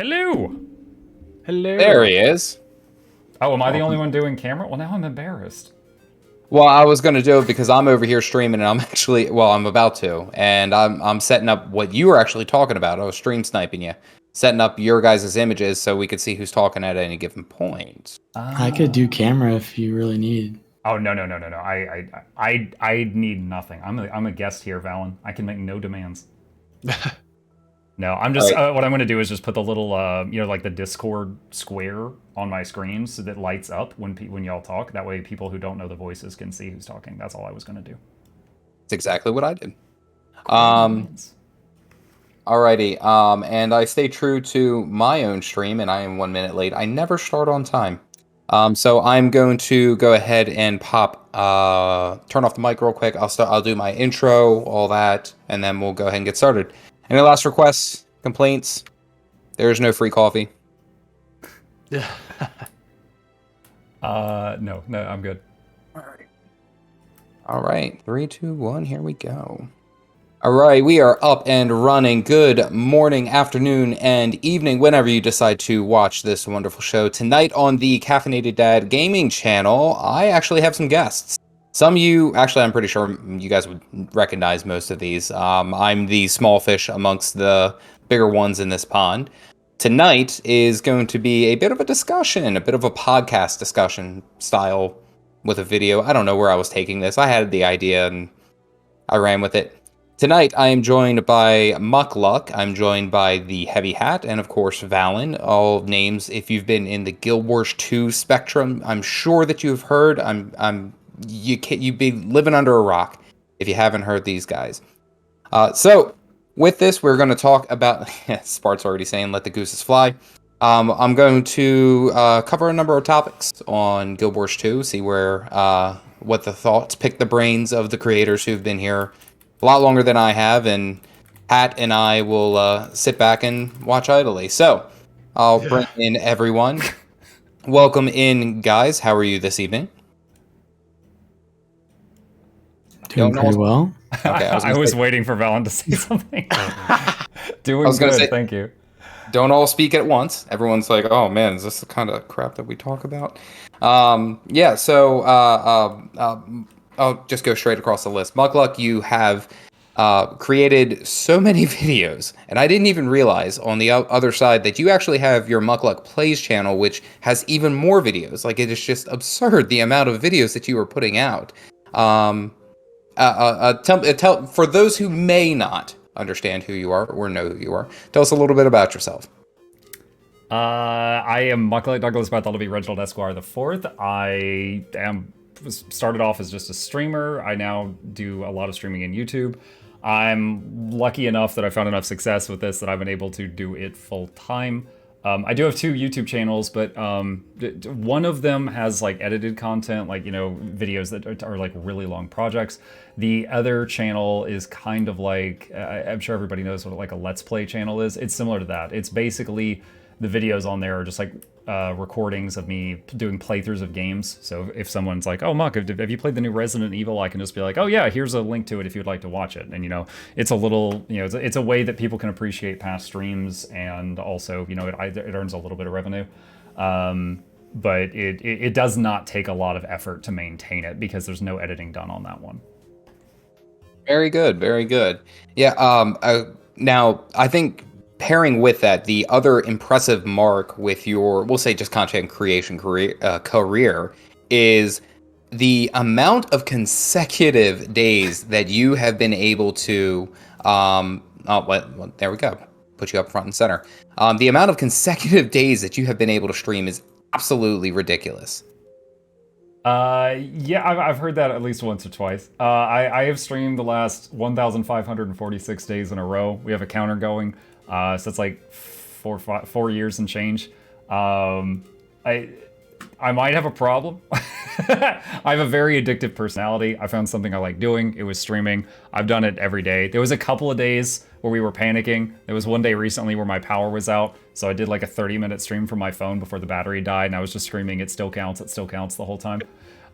Hello. Hello. There he is. Oh, am I the only one doing camera? Well, now I'm embarrassed. Well, I was gonna do it because I'm over here streaming, and I'm actually, I'm about to, and I'm setting up what you were actually talking about. I was stream sniping you, setting up your guys' images so we could see who's talking at any given point. I could do camera if you really need. Oh no. I need nothing. I'm a guest here, Valen. I can make no demands. No, I'm just Right. what I'm going to do is just put the little like the Discord square on my screen so that lights up when y'all talk. That way, people who don't know the voices can see who's talking. That's all I was going to do. That's exactly what I did. Cool. Alrighty. And I stay true to my own stream, and I am 1 minute late. I never start on time. So I'm going to go ahead and turn off the mic real quick. I'll do my intro, all that, and then we'll go ahead and get started. Any last requests, complaints? There's no free coffee. No, I'm good. All right, 3, 2, 1, here we go. All right, we are up and running. Good morning, afternoon, and evening, whenever you decide to watch this wonderful show. Tonight on the Caffeinated Dad Gaming channel, I actually have some guests. Some of you, actually, I'm pretty sure you guys would recognize most of these. I'm the small fish amongst the bigger ones in this pond. Tonight is going to be a bit of a discussion, a bit of a podcast discussion style with a video. I don't know where I was taking this. I had the idea and I ran with it. Tonight, I am joined by Muckluck. I'm joined by the Heavy Hat, and of course, Valen. All names, if you've been in the Guild Wars 2 spectrum, I'm sure that you've heard. You'd be living under a rock if you haven't heard these guys. So, with this, we're going to talk about. Spart's already saying, "Let the gooses fly." I'm going to cover a number of topics on Guild Wars 2. See what the thoughts, pick the brains of the creators who've been here a lot longer than I have, and Hat and I will sit back and watch idly. So, I'll bring in everyone. Welcome in, guys. How are you this evening? Doing pretty well. Okay, I was waiting for Valen to say something. Doing good, thank you. Don't all speak at once. Everyone's like, "Oh man, is this the kind of crap that we talk about?" Yeah. So I'll just go straight across the list. Muckluck, you have created so many videos, and I didn't even realize on the other side that you actually have your Muckluck Plays channel, which has even more videos. Like, it is just absurd the amount of videos that you are putting out. Tell for those who may not understand who you are or know who you are, tell us a little bit about yourself. I am Muckluck Douglas, but I thought to be Reginald Esquire the Fourth. Started off as just a streamer. I now do a lot of streaming in YouTube. I'm lucky enough that I found enough success with this that I've been able to do it full time. I do have 2 YouTube channels, but one of them has like edited content, like, videos that are like really long projects. The other channel is kind of like, I'm sure everybody knows what like a Let's Play channel is. It's similar to that. It's basically the videos on there are just like recordings of me doing playthroughs of games. So if someone's like, "Oh, Muck, have you played the new Resident Evil?" I can just be like, "Oh yeah, here's a link to it if you'd like to watch it." And it's a little, it's a way that people can appreciate past streams, and also, it earns a little bit of revenue. But it does not take a lot of effort to maintain it because there's no editing done on that one. Very good, very good. Yeah. Now I think, pairing with that, the other impressive mark with your, we'll say, just content creation career is the amount of consecutive days that you have been able to. There we go. Put you up front and center. The amount of consecutive days that you have been able to stream is absolutely ridiculous. Yeah, I've heard that at least once or twice. I have streamed the last 1,546 days in a row. We have a counter going. So it's like 4 years and change. I might have a problem. I have a very addictive personality. I found something I like doing. It was streaming. I've done it every day. There was a couple of days where we were panicking. There was one day recently where my power was out, so I did like a 30-minute stream from my phone before the battery died, and I was just screaming, "It still counts, it still counts," the whole time.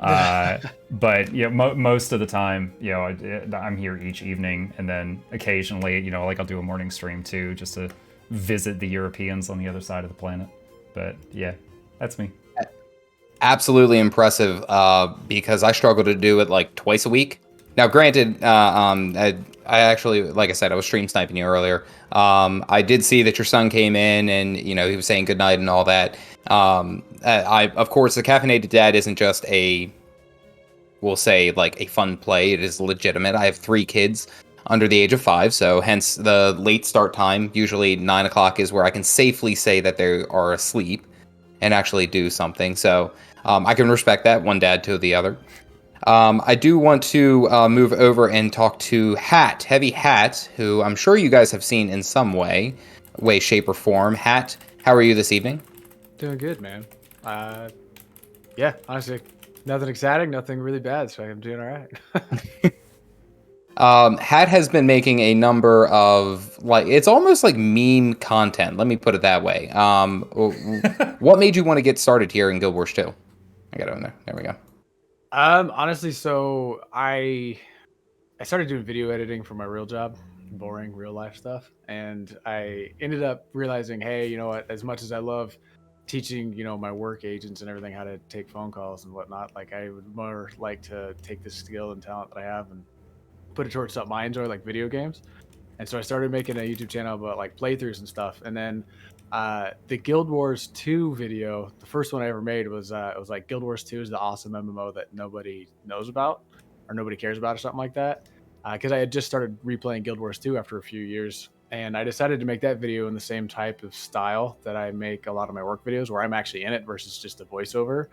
But most of the time, I'm here each evening, and then occasionally, like I'll do a morning stream too, just to visit the Europeans on the other side of the planet. But yeah, that's me. Absolutely impressive, because I struggle to do it like twice a week. Now, granted, I actually, like I said, I was stream sniping you earlier. I did see that your son came in and, he was saying goodnight and all that. Of course, the Caffeinated Dad isn't just we'll say, like a fun play. It is legitimate. I have 3 kids under the age of 5, so hence the late start time. Usually 9 o'clock is where I can safely say that they are asleep and actually do something. So I can respect that, one dad to the other. I do want to move over and talk to Heavy Hat, who I'm sure you guys have seen in some way, shape, or form. Hat, how are you this evening? Doing good, man. Yeah, honestly, nothing exciting, nothing really bad, so I'm doing all right. Hat has been making a number of, it's almost like meme content. Let me put it that way. What made you want to get started here in Guild Wars 2? I got it in there. There we go. Honestly, so I started doing video editing for my real job, boring real life stuff, and I ended up realizing, hey, you know what? As much as I love teaching, my work agents and everything how to take phone calls and whatnot, like I would more like to take this skill and talent that I have and put it towards something I enjoy, like video games. And so I started making a YouTube channel about like playthroughs and stuff. And then the Guild Wars 2 video, the first one I ever made was it was like Guild Wars 2 is the awesome MMO that nobody knows about or nobody cares about or something like that. Because I had just started replaying Guild Wars 2 after a few years. And I decided to make that video in the same type of style that I make a lot of my work videos, where I'm actually in it versus just a voiceover.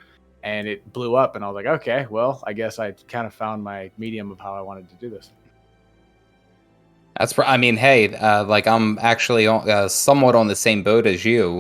And it blew up, and I was like, okay, well, I guess I kind of found my medium of how I wanted to do this. I mean, hey, like I'm actually somewhat on the same boat as you.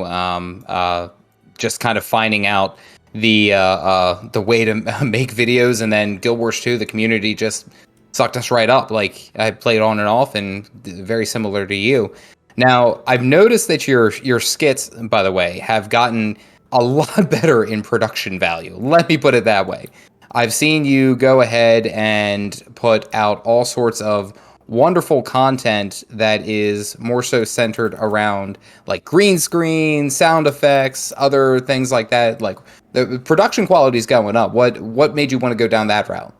Just kind of finding out the way to make videos, and then Guild Wars 2, the community just sucked us right up. Like I played on and off, and very similar to you. Now, I've noticed that your skits, by the way, have gotten a lot better in production value. Let me put it that way. I've seen you go ahead and put out all sorts of wonderful content that is more so centered around like green screen, sound effects, other things like that. Like the production quality is going up. What made you want to go down that route?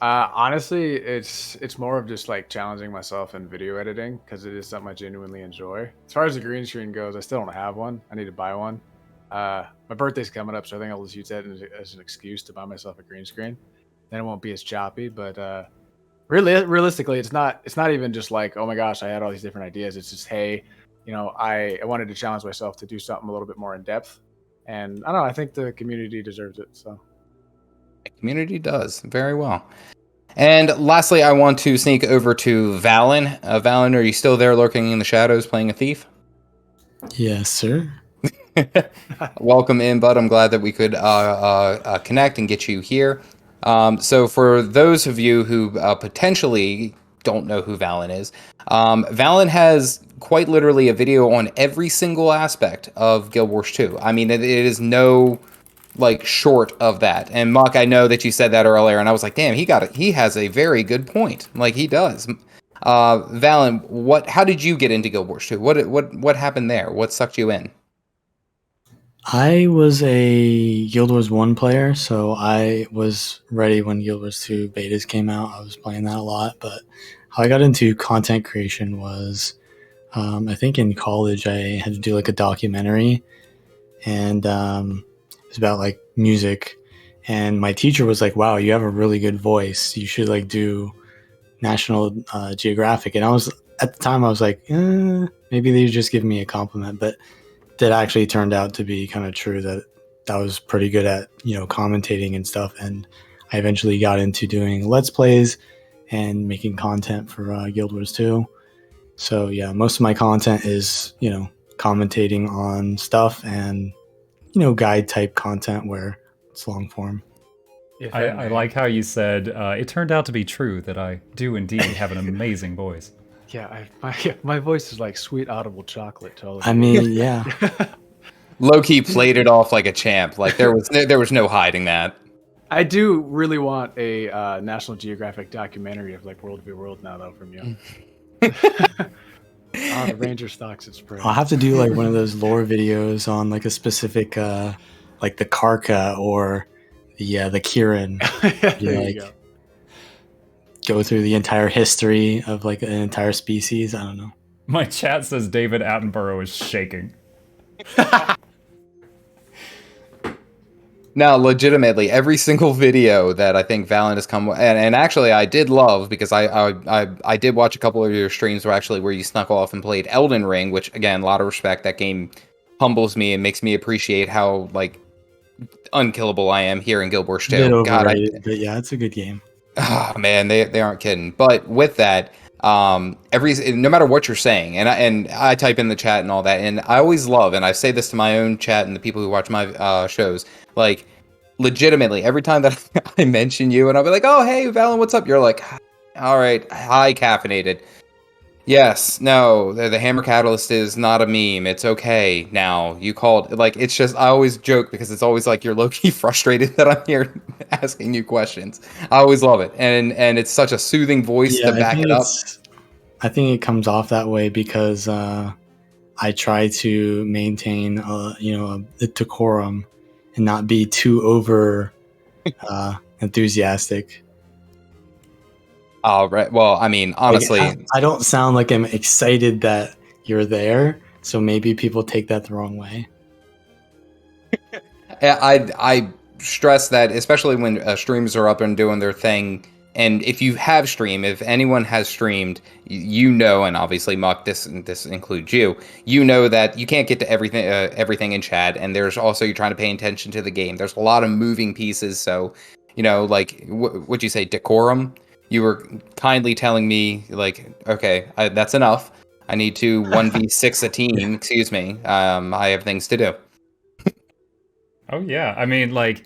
Honestly, it's more of just like challenging myself in video editing, because it is something I genuinely enjoy. As far as the green screen goes, I still don't have one. I need to buy one. My birthday's coming up, so I think I'll just use that as an excuse to buy myself a green screen. Then it won't be as choppy. But realistically, it's not even just like, oh my gosh, I had all these different ideas. It's just, hey, I wanted to challenge myself to do something a little bit more in depth. And I don't know, I think the community deserves it. So The community does very well. And lastly, I want to sneak over to Valen. Valen, are you still there lurking in the shadows playing a thief? Yes, sir. Welcome in, bud. I'm glad that we could connect and get you here. So for those of you who potentially don't know who Valen is, Valen has quite literally a video on every single aspect of Guild Wars 2. I mean, it is no short of that. And Muck, I know that you said that earlier, and I was like, damn, he has a very good point. Like he does. Valen, how did you get into Guild Wars 2? What happened there? What sucked you in? I was a Guild Wars 1 player, so I was ready when Guild Wars 2 betas came out. I was playing that a lot, but how I got into content creation was, I think in college I had to do like a documentary, and it was about like music, and my teacher was like, wow, you have a really good voice. You should like do National Geographic. And at the time I was like, maybe they just give me a compliment, but that actually turned out to be kind of true, that I was pretty good at, commentating and stuff. And I eventually got into doing Let's Plays and making content for Guild Wars 2. So yeah, most of my content is, commentating on stuff and, guide type content where it's long form. I like how you said, it turned out to be true that I do indeed have an amazing voice. Yeah, my voice is like sweet audible chocolate to all of I you. mean, yeah. Low-key played it off like a champ. Like there was no hiding that. I do really want a National Geographic documentary of like World v. World now, though, from you. Oh, the Ranger stocks at spring. I'll have to do like one of those lore videos on like a specific, like the Karka or the Kirin. There you Like go. go through the entire history of like an entire species. I don't know. My chat says David Attenborough is shaking. Now, legitimately, every single video that I think Valen has come, and actually I did love, because I did watch a couple of your streams where you snuck off and played Elden Ring, which again, a lot of respect. That game humbles me and makes me appreciate how like unkillable I am here in Guild Wars 2. A bit God, overrated, but yeah, it's a good game. oh, man, they aren't kidding. But with that, no matter what you're saying, and I type in the chat and all that, and I always love, and I say this to my own chat and the people who watch my shows, like legitimately every time that I mention you, and I'll be like, oh hey Valen, what's up? You're like, all right, hi caffeinated. Yes, no, the Hammer Catalyst is not a meme. It's okay now. You called, like, it's just, I always joke because it's always like you're low-key frustrated that I'm here asking you questions. I always love it. And it's such a soothing voice to back it up. I think it comes off that way because I try to maintain, the decorum and not be too over enthusiastic. Oh, right. Well, I mean, honestly, like, I don't sound like I'm excited that you're there, so maybe people take that the wrong way. I stress that, especially when streams are up and doing their thing. And if you have streamed, if anyone has streamed, you know, and obviously Muck, this includes you. You know that you can't get to everything in chat, and there's also you're trying to pay attention to the game. There's a lot of moving pieces, so like what'd you say, decorum? You were kindly telling me, like, okay, that's enough. I need to 1v6 a team. Excuse me. I have things to do. Oh yeah, I mean, like,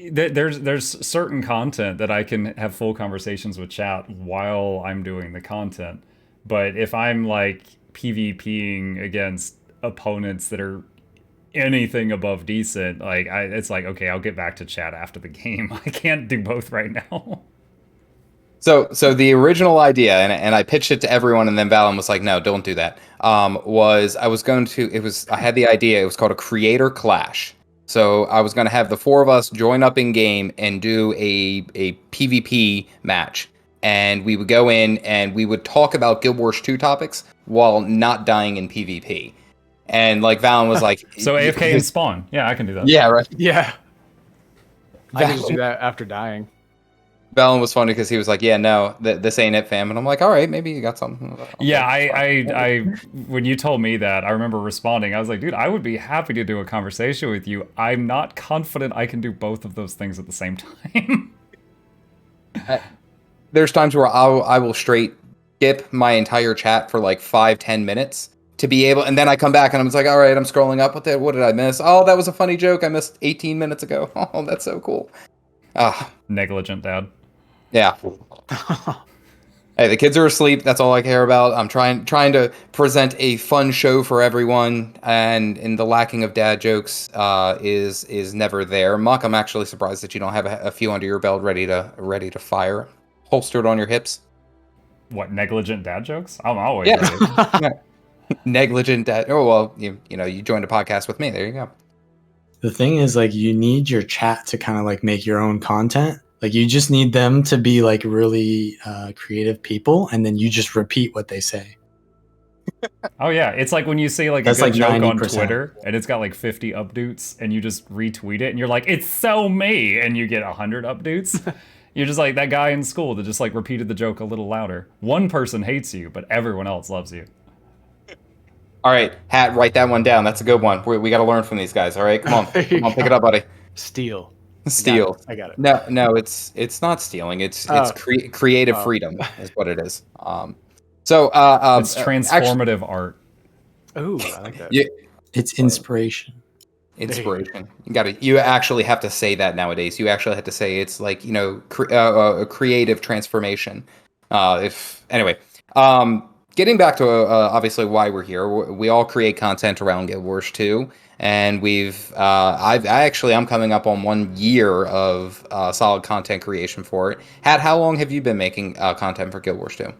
there's certain content that I can have full conversations with chat while I'm doing the content. But if I'm like PvPing against opponents that are anything above decent, like it's like, okay, I'll get back to chat after the game. I can't do both right now. So the original idea, and I pitched it to everyone, and then Valen was like, "No, don't do that." I had the idea. It was called a creator clash. So I was going to have the four of us join up in game and do a PvP match, and we would go in and we would talk about Guild Wars 2 topics while not dying in PvP. And like Valen was like, so AFK and spawn. Yeah, I can do that. Yeah, right. Yeah. I can just do that after dying. Valen was funny because he was like, "Yeah, no, this ain't it, fam." And I'm like, "All right, maybe you got something." Yeah, I when you told me that, I remember responding. I was like, "Dude, I would be happy to do a conversation with you. I'm not confident I can do both of those things at the same time." There's times where I will straight skip my entire chat for like 5-10 minutes to be able, and then I come back and I'm just like, "All right, I'm scrolling up. What did I miss? Oh, that was a funny joke I missed 18 minutes ago. Oh, that's so cool." Negligent dad. Yeah. Hey, the kids are asleep. That's all I care about. I'm trying to present a fun show for everyone, and in the lacking of dad jokes is never there. Muck, I'm actually surprised that you don't have a few under your belt ready to fire, holstered on your hips. What, negligent dad jokes? I'm always ready. Negligent dad. Oh well, you joined a podcast with me. There you go. The thing is, like, you need your chat to kind of like make your own content. Like, you just need them to be like really creative people, and then you just repeat what they say. Oh yeah, it's like when you see like That's a good like joke 90%. on Twitter and it's got like 50 updates, and you just retweet it and you're like, "It's so me," and you get 100 updates. You're just like that guy in school that just like repeated the joke a little louder. One person hates you, but everyone else loves you. All right, Hat, write that one down. That's a good one. We got to learn from these guys. All right, come on, pick it up, buddy. Steal. I got it. No, it's not stealing. It's creative freedom is what it is. It's transformative art. Ooh, I like that. Yeah, it's inspiration. Inspiration. You actually have to say that nowadays. You actually have to say it's like a creative transformation. Getting back to obviously why we're here. We all create content around Guild Wars 2. And I'm coming up on 1 year of solid content creation for it. Hat, how long have you been making content for Guild Wars 2?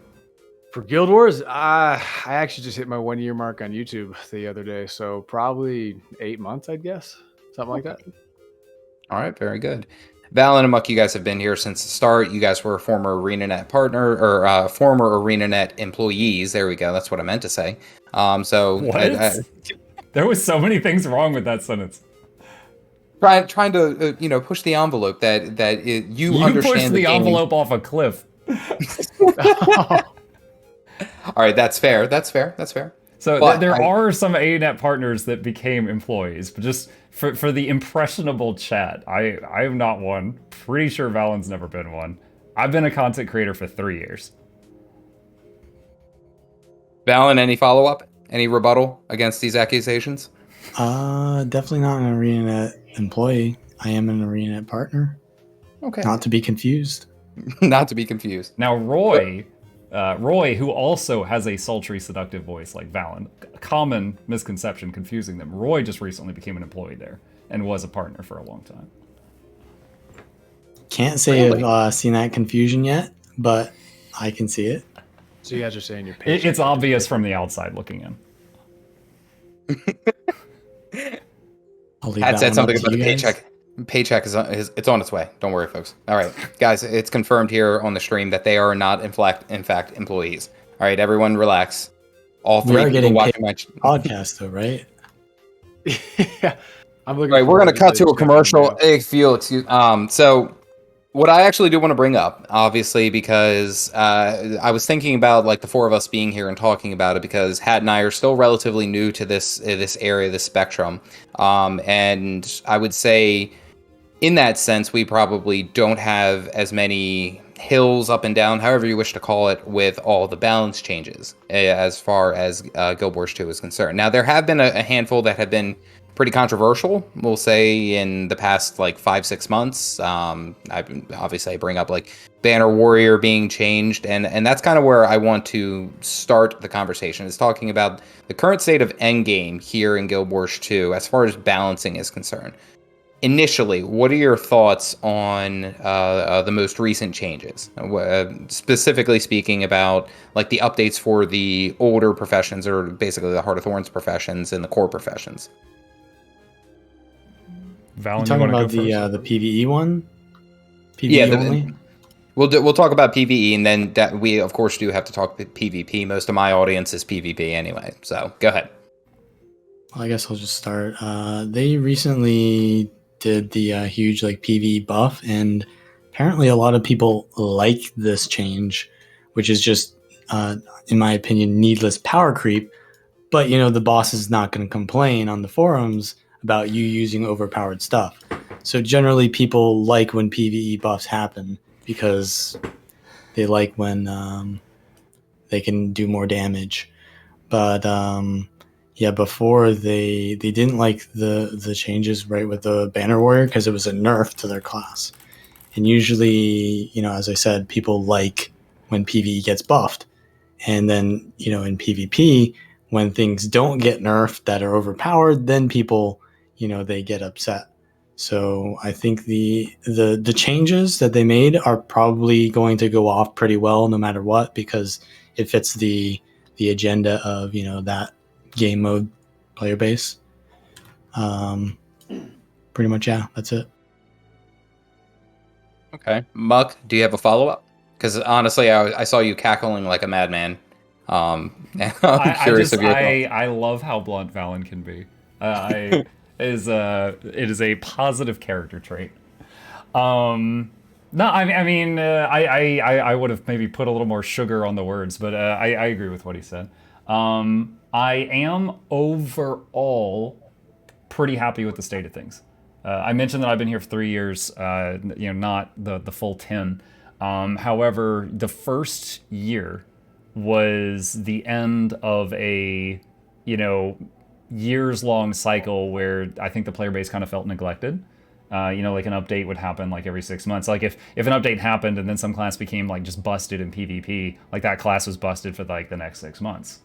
For Guild Wars, I actually just hit my 1 year mark on YouTube the other day, so probably 8 months, I'd guess, something like that. All right, very good. Val and Amok, you guys have been here since the start. You guys were former ArenaNet partner or former ArenaNet employees. There we go. That's what I meant to say. What? There was so many things wrong with that sentence. Trying to push the envelope that you understand pushed the envelope off a cliff. All right, that's fair. That's fair. So there are some ANET partners that became employees, but just for the impressionable chat, I am not one. Pretty sure Valen's never been one. I've been a content creator for 3 years. Valen, any follow-up? Any rebuttal against these accusations? Definitely not an ArenaNet employee. I am an ArenaNet partner. Okay. Not to be confused. Not to be confused. Now, Roy, who also has a sultry, seductive voice like Valen, a common misconception confusing them. Roy just recently became an employee there and was a partner for a long time. Can't say I've seen that confusion yet, but I can see it. So you guys are saying you're It's obvious from the outside looking in. Had said something about the paycheck. Paycheck is it's on its way. Don't worry, folks. All right, guys, it's confirmed here on the stream that they are not in fact employees. All right, everyone, relax. All three are people getting watching my podcast, though, right? Yeah, I'm looking. All right, we're gonna cut to a commercial. So what I actually do want to bring up, obviously, because I was thinking about like the four of us being here and talking about it, because Hat and I are still relatively new to this area, this spectrum, and I would say, in that sense, we probably don't have as many hills up and down, however you wish to call it, with all the balance changes as far as Guild Wars 2 is concerned. Now, there have been a handful that have been pretty controversial, we'll say, in the past like 5-6 months. I bring up like Banner Warrior being changed, and that's kind of where I want to start the conversation, is talking about the current state of endgame here in Guild Wars 2 as far as balancing is concerned. Initially, what are your thoughts on the most recent changes? Specifically speaking about like the updates for the older professions, or basically the Heart of Thorns professions and the core professions. Valen, you talking about the PvE one? PvE only? We'll talk about PvE, and then that we of course do have to talk PvP. Most of my audience is PvP anyway, so go ahead. Well, I guess I'll just start. They recently did the huge like PvE buff, and apparently a lot of people like this change, which is just, in my opinion, needless power creep. But the boss is not going to complain on the forums about you using overpowered stuff. So generally people like when PvE buffs happen, because they like when they can do more damage. But before they didn't like the changes right with the Banner Warrior, because it was a nerf to their class. And usually, as I said, people like when PvE gets buffed. And then, in PvP, when things don't get nerfed that are overpowered, then people they get upset. So I think the changes that they made are probably going to go off pretty well no matter what, because it fits the agenda of that game mode player base. Pretty much, yeah, that's it. Okay, Muck, do you have a follow-up? Because honestly, I saw you cackling like a madman. I'm curious of your thoughts. I love how blunt Valen can be. It is a positive character trait. No, I mean, I would have maybe put a little more sugar on the words, but I agree with what he said. I am overall pretty happy with the state of things. I mentioned that I've been here for 3 years, not the full 10. However, the first year was the end of a, years-long cycle where I think the player base kind of felt neglected. Like an update would happen like every 6 months. Like if an update happened and then some class became like just busted in PvP, like that class was busted for like the next 6 months,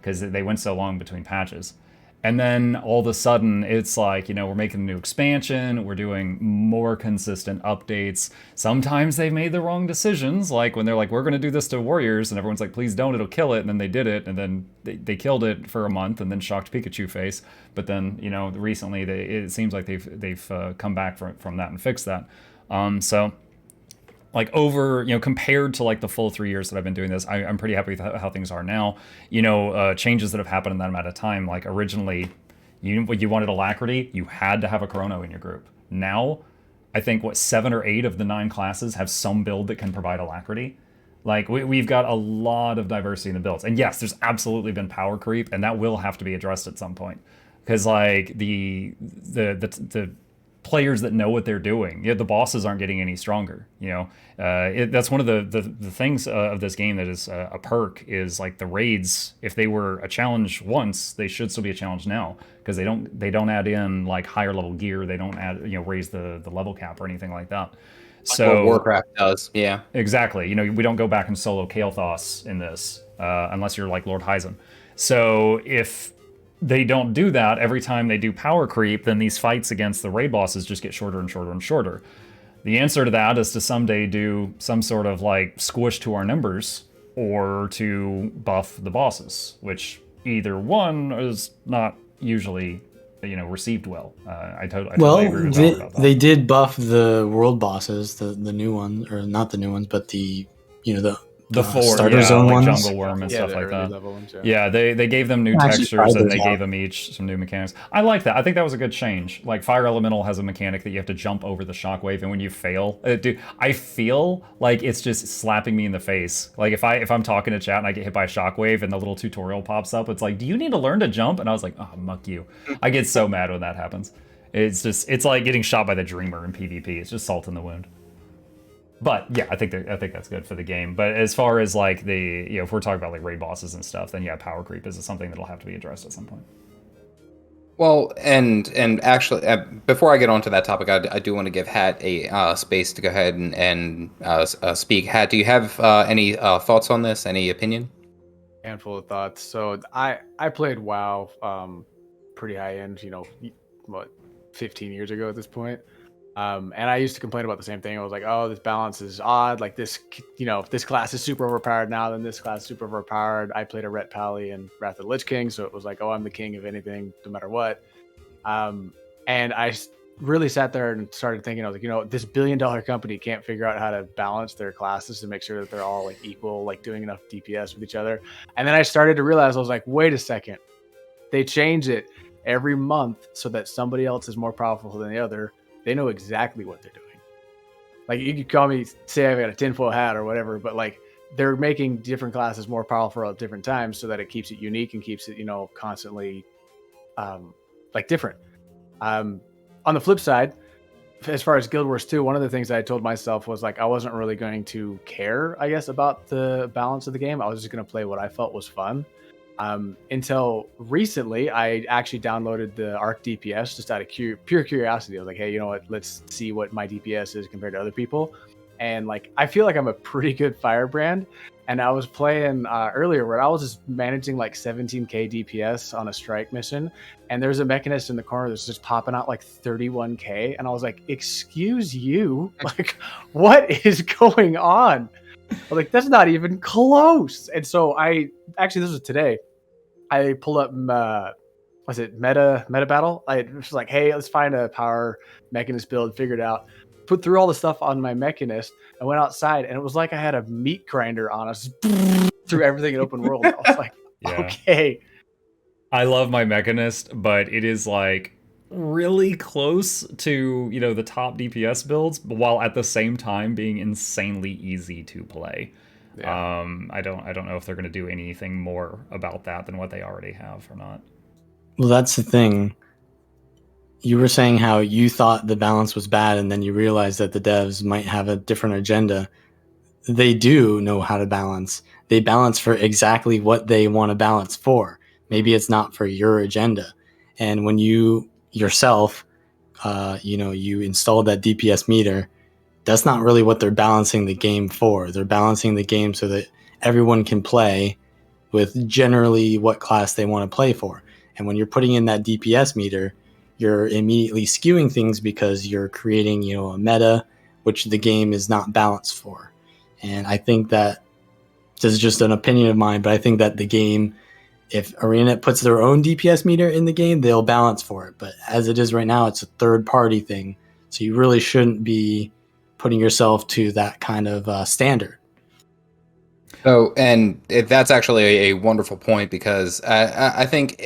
because they went so long between patches. And then all of a sudden, it's like, we're making a new expansion, we're doing more consistent updates. Sometimes they've made the wrong decisions, like when they're like, we're going to do this to Warriors, and everyone's like, please don't, it'll kill it. And then they did it, and then they killed it for a month, and then shocked Pikachu face. But then, recently, it seems like they've come back from that and fixed that. So like over, compared to like the full 3 years that I've been doing this, I'm pretty happy with how things are now. Changes that have happened in that amount of time. Like originally, you wanted Alacrity, you had to have a Chrono in your group. Now, I think 7 or 8 of the 9 classes have some build that can provide Alacrity. Like we've got a lot of diversity in the builds, and yes, there's absolutely been power creep, and that will have to be addressed at some point, because like the players that know what they're doing. The bosses aren't getting any stronger. That's one of the things of this game that is a perk is like the raids. If they were a challenge once, they should still be a challenge now, because they don't add in like higher level gear. They don't add raise the level cap or anything like that. So what Warcraft does, yeah, exactly. We don't go back and solo Kael'thas in this unless you're like Lord Hyzen. So if they don't do that every time they do power creep, then these fights against the raid bosses just get shorter and shorter and shorter. The answer to that is to someday do some sort of like squish to our numbers, or to buff the bosses, which either one is not usually received well. I totally agree with that about that. They did buff the world bosses, the new ones, or not the new ones, but the 4 starter zone like ones, jungle worm and stuff like that. Ones, they gave them new textures, and they gave them each some new mechanics. I like that. I think that was a good change. Like Fire Elemental has a mechanic that you have to jump over the shockwave, and when you fail, dude, I feel like it's just slapping me in the face. Like if I'm talking to chat and I get hit by a shockwave and the little tutorial pops up, it's like, do you need to learn to jump? And I was like, oh, muck you. I get so mad when that happens. It's like getting shot by the Dreamer in PvP. It's just salt in the wound. But yeah, I think that's good for the game. But as far as like if we're talking about like raid bosses and stuff, then yeah, power creep is something that'll have to be addressed at some point. Well, and actually, before I get onto that topic, I do want to give Hat a space to go ahead and speak. Hat, do you have any thoughts on this? Any opinion? Handful of thoughts. So I played WoW pretty high end, 15 years ago at this point. And I used to complain about the same thing. I was like, oh, this balance is odd. Like this, this class is super overpowered now, then this class is super overpowered. I played a Ret Pally and Wrath of the Lich King, so it was like, oh, I'm the king of anything, no matter what. And I really sat there and started thinking, I was like, this $1 billion company can't figure out how to balance their classes to make sure that they're all like equal, like doing enough DPS with each other. And then I started to realize, I was like, wait a second. They change it every month so that somebody else is more powerful than the other. They know exactly what they're doing. Like you could call me, say I've got a tinfoil hat or whatever, but like they're making different classes more powerful at different times so that it keeps it unique and keeps it, constantly like different. On the flip side, as far as Guild Wars 2, one of the things that I told myself was like I wasn't really going to care, I guess, about the balance of the game. I was just going to play what I felt was fun. Until recently, I actually downloaded the Arc DPS just out of pure curiosity. I was like, hey, you know what? Let's see what my DPS is compared to other people. And like, I feel like I'm a pretty good firebrand. And I was playing earlier where I was just managing like 17k DPS on a strike mission. And there's a mechanist in the corner that's just popping out like 31k. And I was like, excuse you? Like, what is going on? I was like, that's not even close. And so this was today. I pull up, was it Meta Battle? I was like, hey, let's find a power mechanist build, figured out, put through all the stuff on my mechanist. I went outside and it was like I had a meat grinder on us through everything in open world. I was like, okay. I love my mechanist, but it is like really close to, the top DPS builds, while at the same time being insanely easy to play. Yeah. I don't know if they're going to do anything more about that than what they already have or not. Well, that's the thing. You were saying how you thought the balance was bad, and then you realized that the devs might have a different agenda. They do know how to balance. They balance for exactly what they want to balance for. Maybe it's not for your agenda. And when you yourself, you install that DPS meter, that's not really what they're balancing the game for. They're balancing the game so that everyone can play with generally what class they want to play for. And when you're putting in that DPS meter, you're immediately skewing things because you're creating, a meta which the game is not balanced for. And I think that this is just an opinion of mine, but I think that the game, if ArenaNet puts their own DPS meter in the game, they'll balance for it. But as it is right now, it's a third-party thing, so you really shouldn't be putting yourself to that kind of standard. So, and that's actually a wonderful point, because I think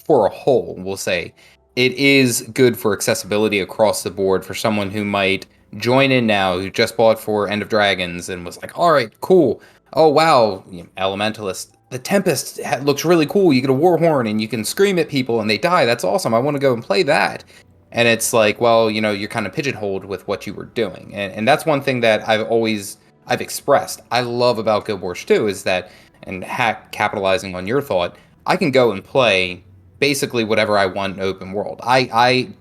for a whole, we'll say, it is good for accessibility across the board for someone who might join in now, who just bought for End of Dragons and was like, all right, cool. Oh, wow, Elementalist. The Tempest looks really cool. You get a Warhorn and you can scream at people and they die. That's awesome. I want to go and play that. And it's like, well, you're kind of pigeonholed with what you were doing. And that's one thing that I've expressed I love about Guild Wars 2 is that, and capitalizing on your thought, I can go and play basically whatever I want in open world. I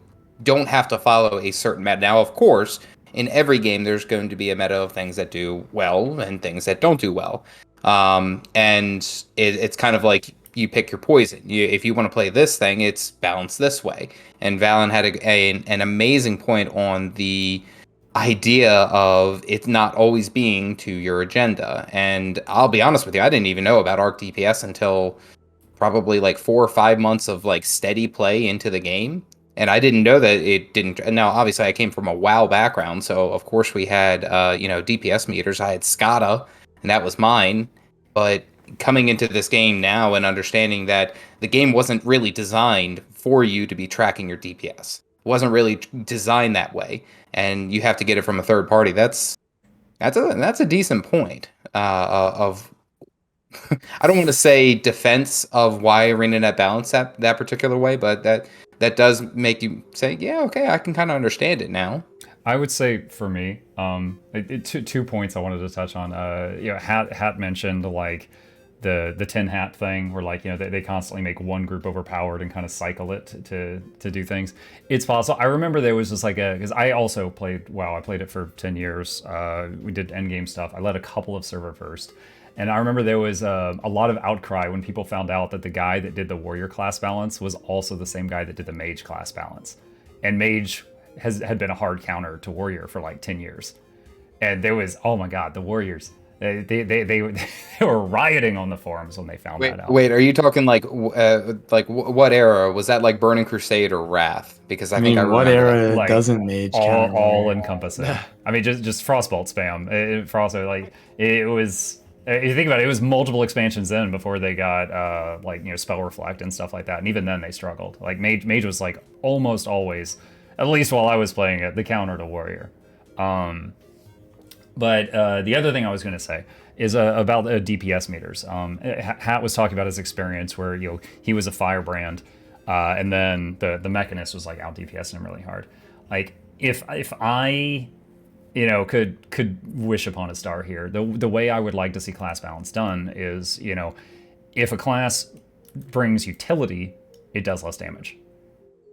don't have to follow a certain meta. Now, of course, in every game, there's going to be a meta of things that do well and things that don't do well. And it's kind of like you pick your poison. If you want to play this thing, it's balanced this way. And Valen had an amazing point on the idea of it not always being to your agenda. And I'll be honest with you, I didn't even know about Arc DPS until probably like 4 or 5 months of like steady play into the game. And I didn't know that it didn't. Now, obviously, I came from a WoW background, so of course we had, DPS meters. I had SCADA, and that was mine. But coming into this game now and understanding that the game wasn't really designed for you to be tracking your DPS, it wasn't really designed that way, and you have to get it from a third party. That's a decent point of. I don't want to say defense of why ArenaNet balanced that particular way, but that does make you say, yeah, okay, I can kind of understand it now. I would say for me, two points I wanted to touch on. Hat mentioned like the tin hat thing, where like they constantly make one group overpowered and kind of cycle it to do things. It's possible. I remember there was just like because I also played WoW. I played it for 10 years. We did endgame stuff. I led a couple of server first. And I remember there was a lot of outcry when people found out that the guy that did the warrior class balance was also the same guy that did the mage class balance. And mage had been a hard counter to warrior for like 10 years. And there was, oh my God, the warriors. They were rioting on the forums when they found that out. Wait, are you talking like what era? Was that like Burning Crusade or Wrath? Because I think what era like, doesn't mage all encompassing. I mean, just Frostbolt spam. It was. If you think about it, it was multiple expansions in before they got Spell Reflect and stuff like that, and even then they struggled. Like mage was like almost always, at least while I was playing it, the counter to warrior. But the other thing I was going to say is about DPS meters. Hat was talking about his experience where he was a firebrand, and then the mechanist was like out DPSing him really hard. Like if I could wish upon a star here. The way I would like to see class balance done is, if a class brings utility, it does less damage.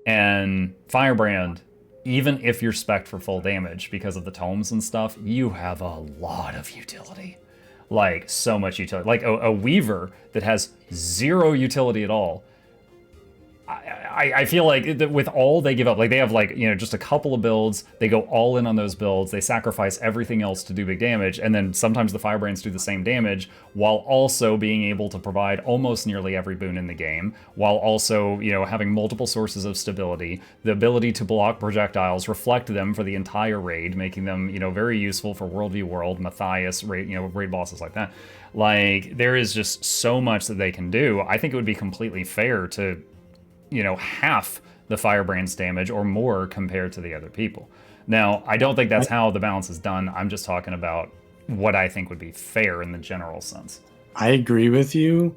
And Firebrand, even if you're spec'd for full damage because of the tomes and stuff, you have a lot of utility. Like, so much utility. Like, a Weaver that has 0 utility at all, I feel like with all they give up, like they have just a couple of builds, they go all in on those builds, they sacrifice everything else to do big damage, and then sometimes the Firebrands do the same damage while also being able to provide almost nearly every boon in the game, while also having multiple sources of stability, the ability to block projectiles, reflect them for the entire raid, making them very useful for World v World, Matthias, raid bosses like that. Like, there is just so much that they can do. I think it would be completely fair to half the Firebrand's damage or more compared to the other people. Now, I don't think that's how the balance is done. I'm just talking about what I think would be fair in the general sense. I agree with you,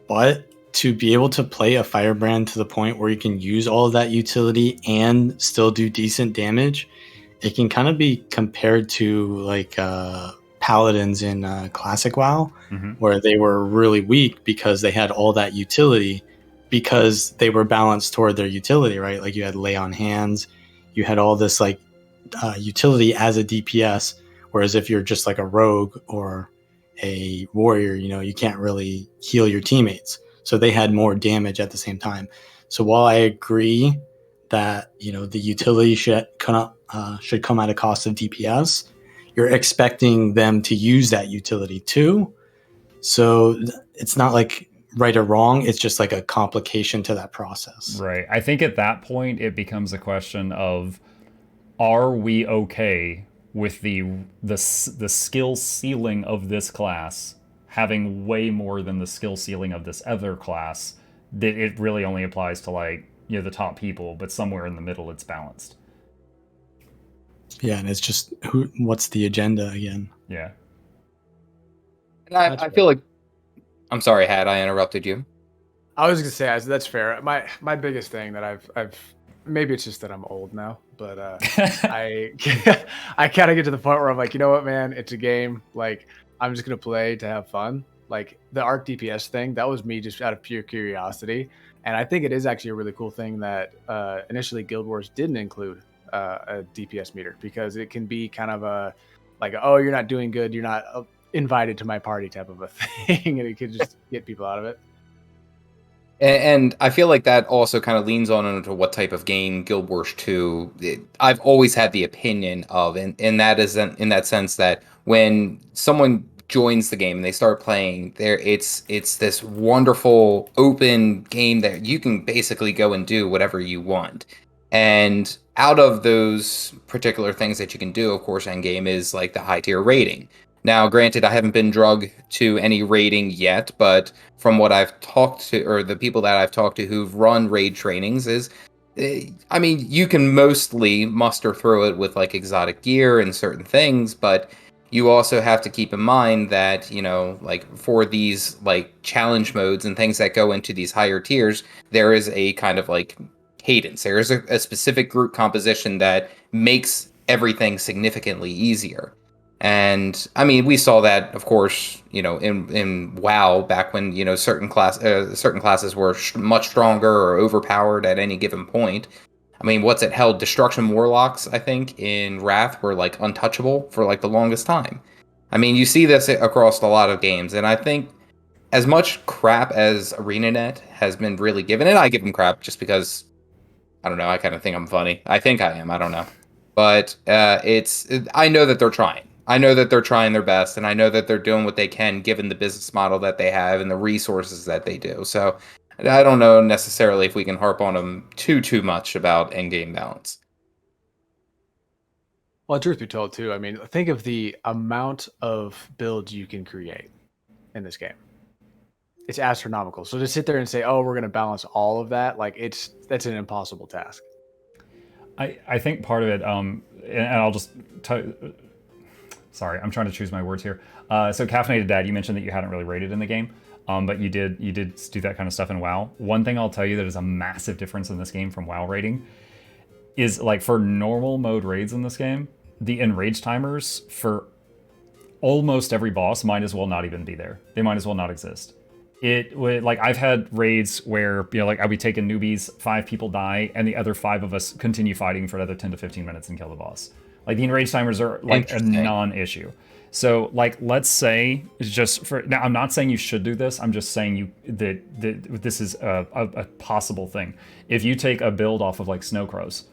but to be able to play a Firebrand to the point where you can use all of that utility and still do decent damage, it can kind of be compared to like Paladins in Classic WoW, where they were really weak because they had all that utility, because they were balanced toward their utility, right? Like you had Lay on Hands, you had all this like utility as a DPS, whereas if you're just like a rogue or a warrior, you can't really heal your teammates. so they had more damage at the same time. So while I agree that the utility should come at a cost of DPS, you're expecting them to use that utility too. So it's not like right or wrong. It's just like a complication to that process. Right. I think at that point it becomes a question of, are we okay with the skill ceiling of this class having way more than the skill ceiling of this other class? That it really only applies to like the top people, but somewhere in the middle it's balanced. Yeah, and it's just what's the agenda again? Yeah. And I feel like, I'm sorry, Had, I interrupted you. I was gonna say that's fair. My biggest thing that I've maybe it's just that I'm old now, but I I kind of get to the point where I'm like, you know what, man, it's a game. Like I'm just gonna play to have fun. Like the arc DPS thing, that was me just out of pure curiosity, and I think it is actually a really cool thing that initially Guild Wars didn't include a DPS meter, because it can be kind of a like, oh, you're not doing good, you're not invited to my party type of a thing, and it could just get people out of it. And I feel like that also kind of leans on into what type of game Guild Wars 2 I've always had the opinion of, and that is in that sense that when someone joins the game and they start playing, it's this wonderful open game that you can basically go and do whatever you want. And out of those particular things that you can do, of course, endgame is like the high tier rating. Now, granted, I haven't been drugged to any raiding yet, but from what I've talked to, or the people that I've talked to who've run raid trainings, I mean, you can mostly muster through it with like exotic gear and certain things, but you also have to keep in mind that, like for these like challenge modes and things that go into these higher tiers, there is a kind of like cadence. There is a specific group composition that makes everything significantly easier. And I mean, we saw that, of course, in WoW back when certain classes were much stronger or overpowered at any given point. I mean, what's it held? Destruction Warlocks, I think, in Wrath were like untouchable for like the longest time. I mean, you see this across a lot of games, and I think as much crap as ArenaNet has been really given, and I give them crap just because I don't know, I kind of think I'm funny. I think I am. I don't know, but I know that they're trying. I know that they're trying their best, and I know that they're doing what they can given the business model that they have and the resources that they do. So I don't know necessarily if we can harp on them too much about endgame balance. Well, truth be told, too, I mean, think of the amount of builds you can create in this game. It's astronomical. So to sit there and say, oh, we're going to balance all of that, like that's an impossible task. I think part of it, and I'll just sorry, I'm trying to choose my words here. So Caffeinated Dad, you mentioned that you hadn't really rated in the game, but you did do that kind of stuff in WoW. One thing I'll tell you that is a massive difference in this game from WoW rating is like for normal mode raids in this game, the enrage timers for almost every boss might as well not even be there. They might as well not exist. It would, like, I've had raids where, like I'll be taking newbies, 5 people die, and the other 5 of us continue fighting for another 10 to 15 minutes and kill the boss. Like, the enrage timers are like a non-issue. So, like, let's say, just for now, I'm not saying you should do this. I'm just saying that this is a possible thing. If you take a build off of like Snow Crows,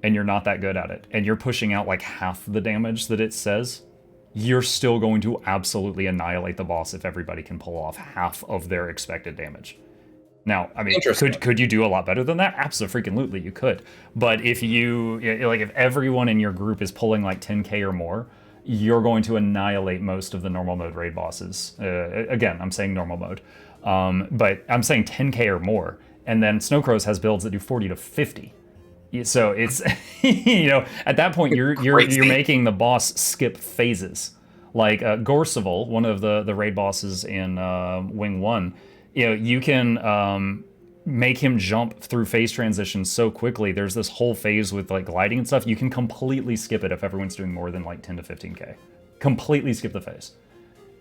and you're not that good at it, and you're pushing out like half the damage that it says, you're still going to absolutely annihilate the boss if everybody can pull off half of their expected damage. Now, I mean, could you do a lot better than that? Absolutely, you could. But if if everyone in your group is pulling like 10k or more, you're going to annihilate most of the normal mode raid bosses. Again, I'm saying normal mode, but I'm saying 10k or more. And then Snow Crows has builds that do 40 to 50. So it's at that point you're making the boss skip phases. Like Gorseval, one of the raid bosses in Wing 1, you can make him jump through phase transitions so quickly. There's this whole phase with like gliding and stuff. You can completely skip it if everyone's doing more than like 10 to 15k. Completely skip the phase.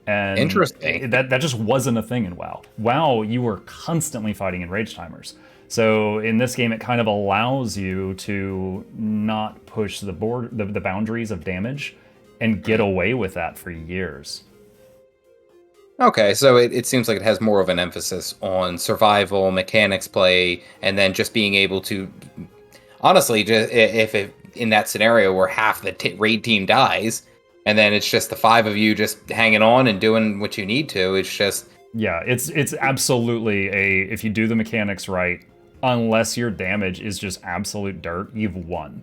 And interesting. That just wasn't a thing in WoW. WoW, you were constantly fighting in rage timers. So in this game, it kind of allows you to not push the boundaries of damage and get away with that for years. Okay, so it seems like it has more of an emphasis on survival, mechanics play, and then just being able to, honestly, just if it, in that scenario where half the raid team dies, and then it's just the 5 of you just hanging on and doing what you need to, it's just... Yeah, it's absolutely if you do the mechanics right, unless your damage is just absolute dirt, you've won.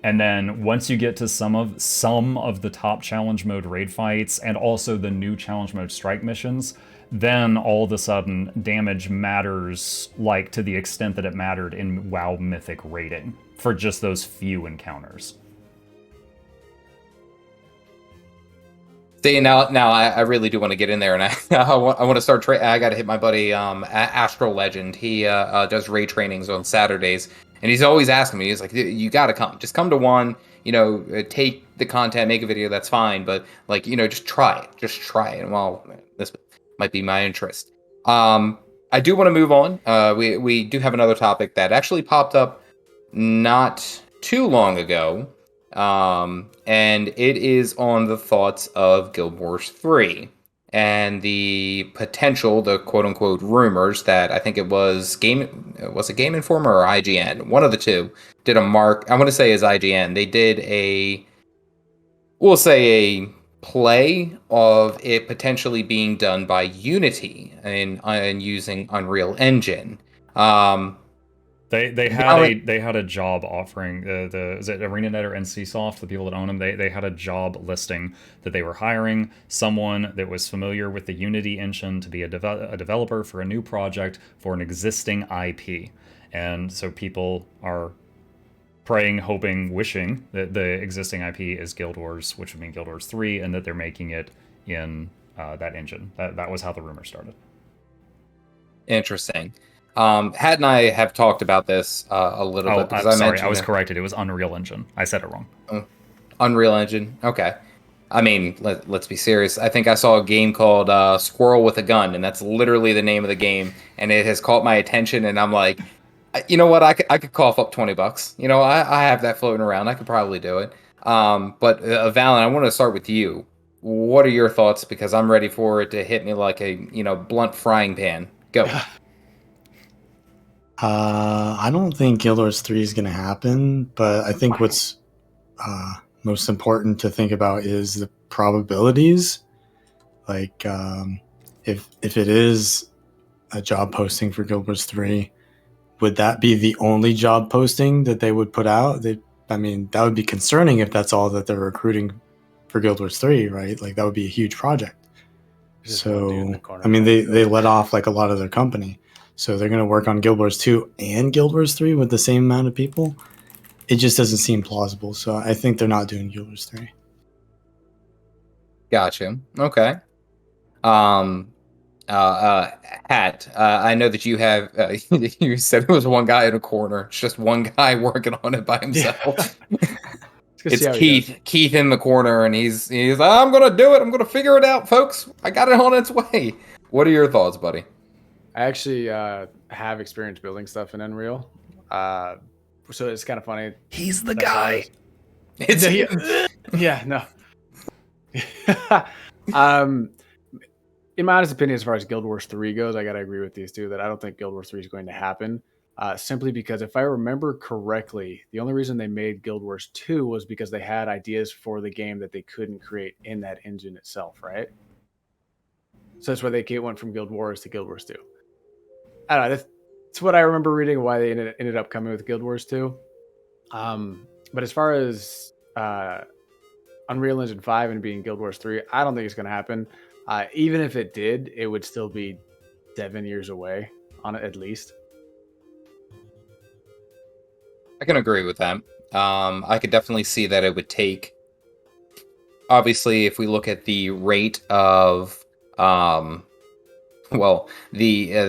And then once you get to some of the top challenge mode raid fights and also the new challenge mode strike missions, then all of a sudden damage matters, like to the extent that it mattered in WoW Mythic raiding for just those few encounters. See, now I really do want to get in there, and I want to start. I got to hit my buddy Astral Legend. He does raid trainings on Saturdays, and he's always asking me. He's like, "You got to come. Just come to one. Take the content, make a video. That's fine. But just try it. Just try it." And well, this might be my interest. I do want to move on. We do have another topic that actually popped up not too long ago. And it is on the thoughts of Guild Wars 3 and the potential, the quote-unquote rumors that I think was it Game Informer or IGN? One of the two did a mark, I want to say is IGN. They did we'll say a play of it potentially being done by Unity and using Unreal Engine. They had a job offering, is it ArenaNet or NCSoft, the people that own them, they had a job listing that they were hiring someone that was familiar with the Unity engine to be a developer for a new project for an existing IP. And so people are praying, hoping, wishing that the existing IP is Guild Wars, which would mean Guild Wars 3, and that they're making it in that engine. That was how the rumor started. Interesting. Hat and I have talked about this a little bit because I was corrected. It was Unreal Engine. I said it wrong. Unreal Engine. Okay. I mean, let's be serious. I think I saw a game called Squirrel with a Gun, and that's literally the name of the game. And it has caught my attention, and I'm like, you know what? I could cough up $20. I have that floating around. I could probably do it. But Valen, I want to start with you. What are your thoughts? Because I'm ready for it to hit me like a blunt frying pan. Go. I don't think Guild Wars 3 is going to happen, but I think what's most important to think about is the probabilities. Like, if it is a job posting for Guild Wars 3, would that be the only job posting that they would put out? That would be concerning if that's all that they're recruiting for Guild Wars 3, right? Like, that would be a huge project. So, they let off like a lot of their company. So they're going to work on Guild Wars 2 and Guild Wars 3 with the same amount of people. It just doesn't seem plausible. So I think they're not doing Guild Wars 3. Gotcha. Okay. Hat, I know that you have, you said it was one guy in a corner. It's just one guy working on it by himself. Yeah. It's Keith in the corner, and he's like, I'm going to do it. I'm going to figure it out, folks. I got it on its way. What are your thoughts, buddy? I actually have experience building stuff in Unreal, so it's kind of funny. He's the guy. Yeah, no. In my honest opinion, as far as Guild Wars 3 goes, I gotta agree with these two that I don't think Guild Wars 3 is going to happen. Simply because if I remember correctly, the only reason they made Guild Wars 2 was because they had ideas for the game that they couldn't create in that engine itself, right? So that's why they went from Guild Wars to Guild Wars 2. I don't know. That's what I remember reading why they ended up coming with Guild Wars 2. But as far as Unreal Engine 5 and being Guild Wars 3, I don't think it's going to happen. Even if it did, it would still be 7 years away on it at least. I can agree with that. I could definitely see that it would take. Obviously, if we look at the rate of the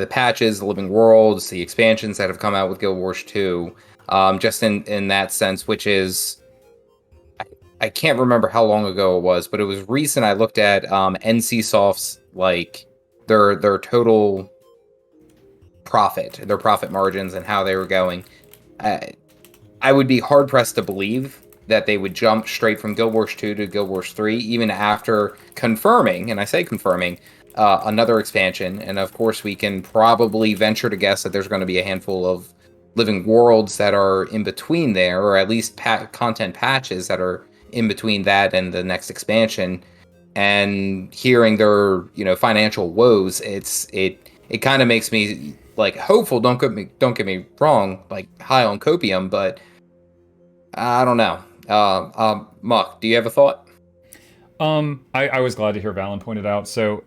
patches, the living worlds, the expansions that have come out with Guild Wars 2, just in that sense, which is, I can't remember how long ago it was, but it was recent. I looked at NCSoft's, like, their total profit, their profit margins and how they were going. I would be hard pressed to believe that they would jump straight from Guild Wars 2 to Guild Wars 3, even after confirming, and I say confirming, another expansion, and of course we can probably venture to guess that there's going to be a handful of living worlds that are in between there, or at least content patches that are in between that and the next expansion. And hearing their financial woes, it kind of makes me like hopeful. Don't get me wrong, like high on copium, but I don't know. Muck, do you have a thought? I was glad to hear Valen pointed out. So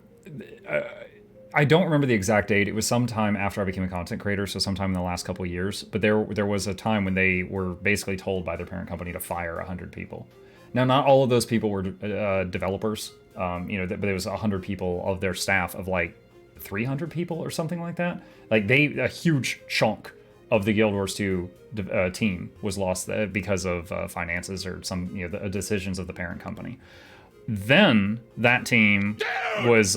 I don't remember the exact date. It was sometime after I became a content creator, so sometime in the last couple of years. But there was a time when they were basically told by their parent company to fire 100 people. Now, not all of those people were developers. But there was 100 people of their staff of like 300 people or something like that. Like a huge chunk of the Guild Wars 2 team was lost because of finances or some the decisions of the parent company. Then that team was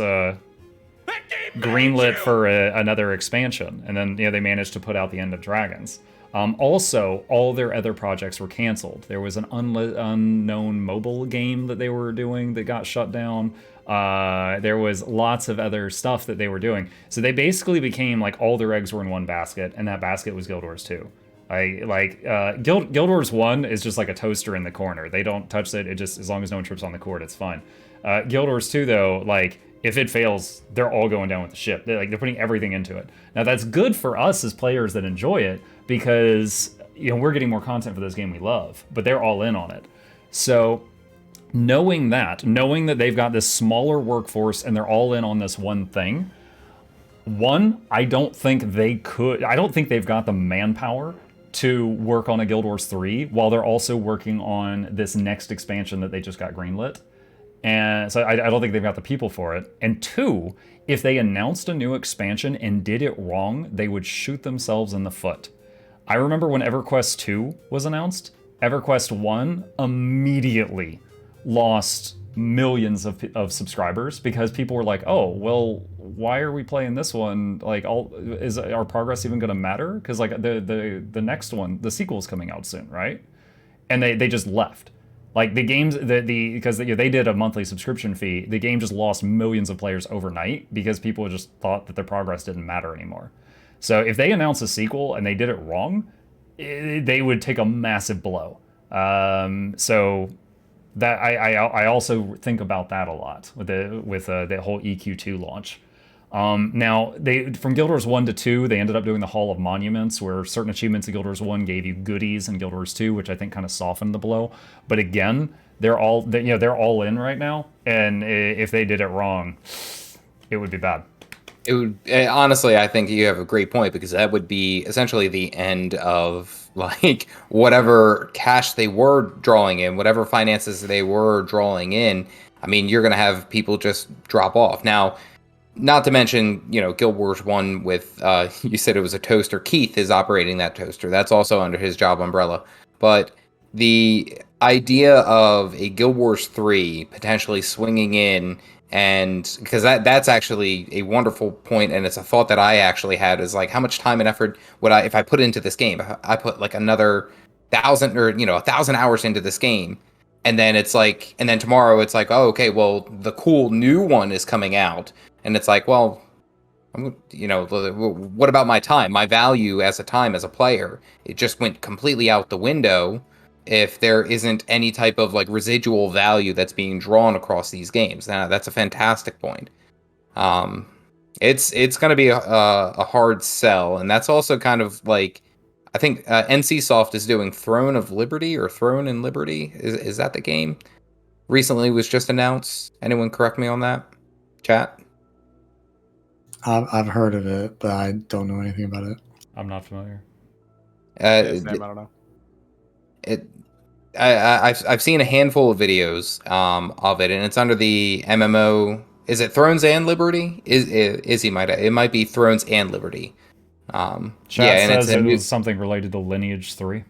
greenlit for another expansion, and then they managed to put out the End of Dragons. Also, all their other projects were canceled. There was an unknown mobile game that they were doing that got shut down. There was lots of other stuff that they were doing. So they basically became like all their eggs were in one basket, and that basket was Guild Wars 2. Guild Wars 1 is just like a toaster in the corner. They don't touch it. It just, as long as no one trips on the cord, it's fine. Guild Wars 2, though, like, if it fails, they're all going down with the ship. They're putting everything into it. Now, that's good for us as players that enjoy it because, we're getting more content for this game we love, but they're all in on it. So knowing that they've got this smaller workforce and they're all in on this one thing, I don't think they've got the manpower to work on a Guild Wars 3 while they're also working on this next expansion that they just got greenlit. And so I don't think they've got the people for it. And 2, if they announced a new expansion and did it wrong, they would shoot themselves in the foot. I remember when EverQuest 2 was announced, EverQuest 1 immediately lost millions of subscribers because people were like, oh, well, why are we playing this one? Like, is our progress even going to matter? Because like the next one, the sequel's coming out soon, right? And they just left. Like the games, because they did a monthly subscription fee, the game just lost millions of players overnight because people just thought that their progress didn't matter anymore. So if they announce a sequel and they did it wrong, they would take a massive blow. So that I also think about that a lot with the whole EQ2 launch. Now, from Guild Wars 1 to 2, they ended up doing the Hall of Monuments, where certain achievements in Guild Wars 1 gave you goodies in Guild Wars 2, which I think kind of softened the blow. But again, they're all in right now, and if they did it wrong, it would be bad. It would honestly, I think you have a great point, because that would be essentially the end of like whatever cash they were drawing in, whatever finances they were drawing in. I mean, you're going to have people just drop off. Now, not to mention, Guild Wars 1 with, you said it was a toaster. Keith is operating that toaster. That's also under his job umbrella. But the idea of a Guild Wars 3 potentially swinging in, and because that's actually a wonderful point, and it's a thought that I actually had, is like, how much time and effort would if I put into this game? I put like another 1,000 or 1,000 hours into this game, and then it's like, and then tomorrow it's like, oh, okay, well, the cool new one is coming out. And it's like, well, what about my time? My value as a player, it just went completely out the window if there isn't any type of like residual value that's being drawn across these games. Now, that's a fantastic point. It's going to be a hard sell, and that's also kind of like, I think NCSoft is doing Throne of Liberty or Throne in Liberty. Is that the game? Recently was just announced. Anyone correct me on that? Chat? I've heard of it, but I don't know anything about it. I'm not familiar. I don't know. I've seen a handful of videos of it, and it's under the MMO. Is it Thrones and Liberty? It might be Thrones and Liberty. Chat and says it was something related to Lineage 3.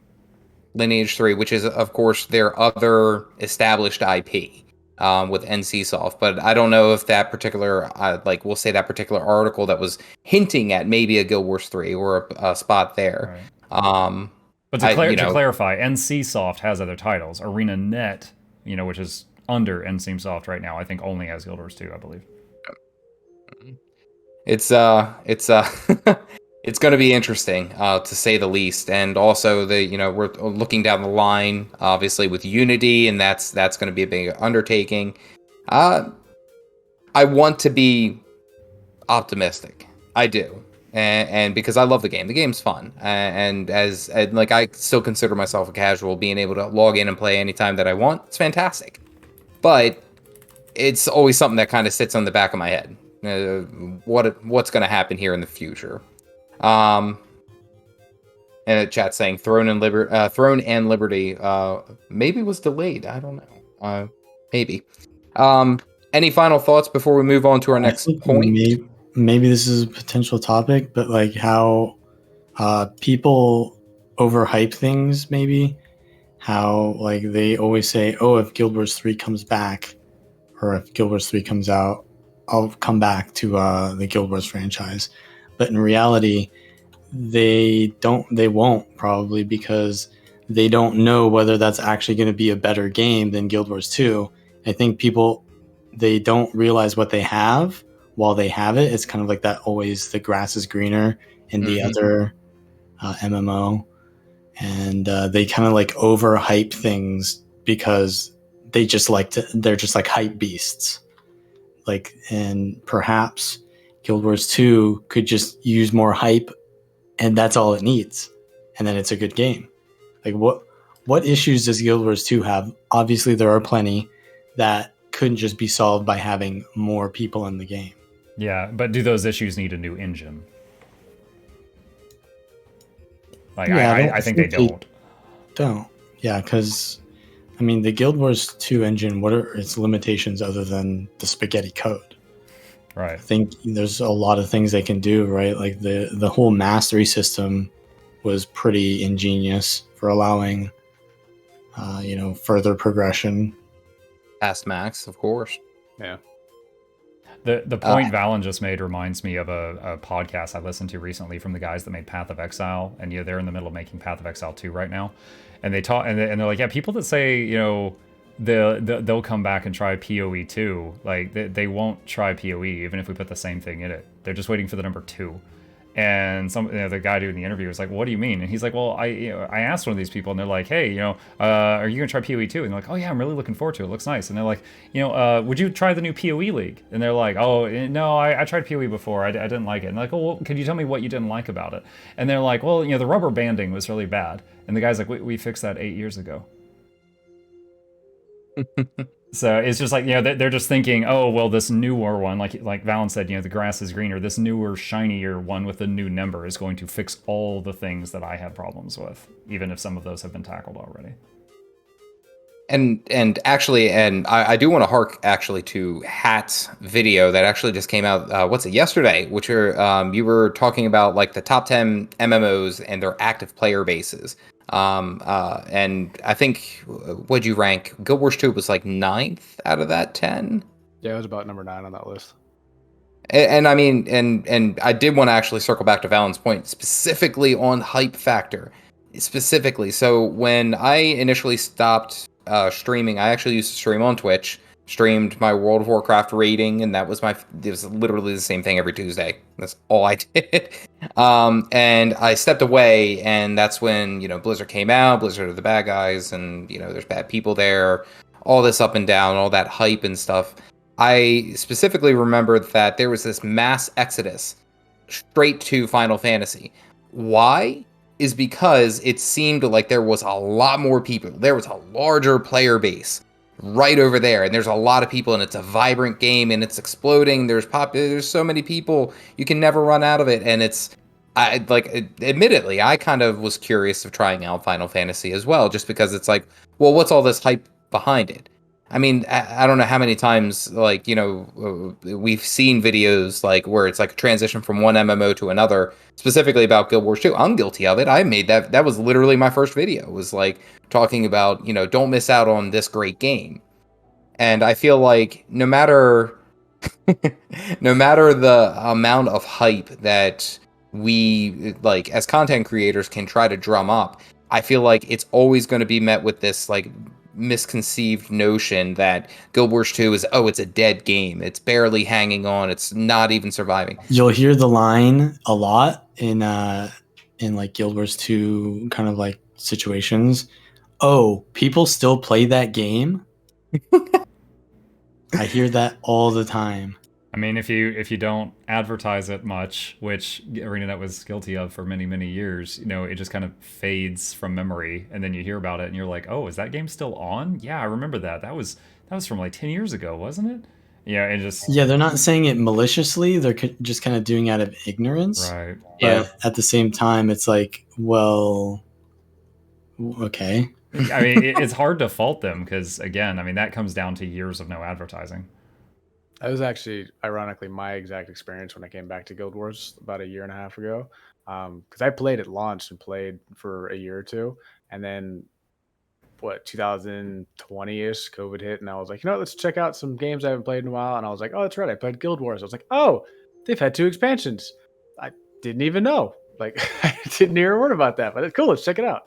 Lineage 3, which is of course their other established IP. With NCSoft, but I don't know if that particular, we'll say that particular article that was hinting at maybe a Guild Wars 3 or a spot there. Right. But to clarify, NCSoft has other titles. ArenaNet, which is under NCSoft right now, I think only has Guild Wars 2, I believe. It's it's going to be interesting, to say the least. And also, we're looking down the line, obviously with Unity, and that's going to be a big undertaking. I want to be optimistic. I do. And because I love the game. The game's fun. And like, I still consider myself a casual. Being able to log in and play anytime that I want, it's fantastic. But it's always something that kind of sits on the back of my head. What's going to happen here in the future? And the chat saying Throne and Liberty maybe was delayed. I don't know. Maybe. Any final thoughts before we move on to our next point? Maybe this is a potential topic, but like how people overhype things, maybe. How like they always say, oh, if Guild Wars 3 comes back, or if Guild Wars 3 comes out, I'll come back to the Guild Wars franchise. But in reality, they won't, probably, because they don't know whether that's actually going to be a better game than Guild Wars 2. I think people, they don't realize what they have while they have it. It's kind of like that, always the grass is greener in the other MMO. And they kind of like overhype things because they're just like hype beasts. Like, and perhaps Guild Wars 2 could just use more hype, and that's all it needs, and then it's a good game. Like, what issues does Guild Wars 2 have? Obviously, there are plenty that couldn't just be solved by having more people in the game. Yeah, but do those issues need a new engine? Like, yeah, I think they don't. Yeah, because, I mean, the Guild Wars 2 engine, what are its limitations other than the spaghetti code? Right. I think there's a lot of things they can do, right? Like the whole mastery system was pretty ingenious for allowing, further progression. Past max, of course. Yeah. The point Valen just made reminds me of a podcast I listened to recently from the guys that made Path of Exile, and they're in the middle of making Path of Exile 2 right now, and they talk and they're like, yeah, people that say they'll come back and try PoE 2, like they won't try PoE even if we put the same thing in it. They're just waiting for the number 2. And the guy doing the interview was like, "What do you mean?" And he's like, "Well, I asked one of these people, and they're like, hey, are you gonna try PoE 2? And they're like, oh yeah, I'm really looking forward to it. It looks nice." And they're like, would you try the new PoE League? And they're like, oh no, I tried PoE before. I didn't like it. And they're like, oh, well, could you tell me what you didn't like about it? And they're like, well, the rubber banding was really bad. And the guy's like, we fixed that 8 years ago. So it's just like, they're just thinking, oh, well, this newer one, like Valen said, the grass is greener. This newer, shinier one with the new number is going to fix all the things that I have problems with, even if some of those have been tackled already. And actually, I do want to hark actually to Hat's video that actually just came out, yesterday, which you were talking about like the top 10 MMOs and their active player bases. And I think, what'd you rank? Guild Wars 2 was like 9th out of that 10. Yeah, it was about number 9 on that list. And I mean, and I did want to actually circle back to Valen's point, specifically on hype factor. Specifically, so when I initially stopped streaming, I actually used to stream on Twitch. Streamed my World of Warcraft rating, and it was literally the same thing every Tuesday. That's all I did. And I stepped away, and that's when, Blizzard came out. Blizzard are the bad guys, and, there's bad people there. All this up and down, all that hype and stuff. I specifically remember that there was this mass exodus straight to Final Fantasy. Why? Is because it seemed like there was a lot more people. There was a larger player base right over there, and there's a lot of people, and it's a vibrant game, and it's exploding. There's so many people, you can never run out of it. And admittedly, I kind of was curious of trying out Final Fantasy as well, just because it's like, well, what's all this hype behind it? I mean, I don't know how many times, we've seen videos like where it's like a transition from one MMO to another, specifically about Guild Wars 2. I'm guilty of it. I made that. That was literally my first video. It was like talking about, don't miss out on this great game. And I feel like no matter the amount of hype that we, as content creators, can try to drum up, I feel like it's always going to be met with this, misconceived notion that Guild Wars 2 is, oh, it's a dead game. It's barely hanging on. It's not even surviving. You'll hear the line a lot in like Guild Wars 2 kind of like situations. Oh, people still play that game? I hear that all the time. I mean, if you don't advertise it much, which ArenaNet was guilty of for many years, you know, it just kind of fades from memory, and then you hear about it, and you're like, oh, is that game still on? Yeah, I remember that. That was from like 10 years ago, wasn't it? Yeah, it just Yeah, they're not saying it maliciously. They're just kind of doing it out of ignorance. right. Yeah. But at the same time, it's like, well, okay. I mean, it's hard to fault them because, again, I mean, that comes down to years of no advertising. That was actually, ironically, my exact experience when I came back to Guild Wars about a year and a half ago. Because I played at launch and played for a year or two, and then 2020-ish, COVID hit, and I was like, you know what, let's check out some games I haven't played in a while. And I was like, oh, that's right, I played Guild Wars. I was like, oh, they've had 2 expansions. I didn't even know. Like, I didn't hear a word about that, but it's cool. Let's check it out.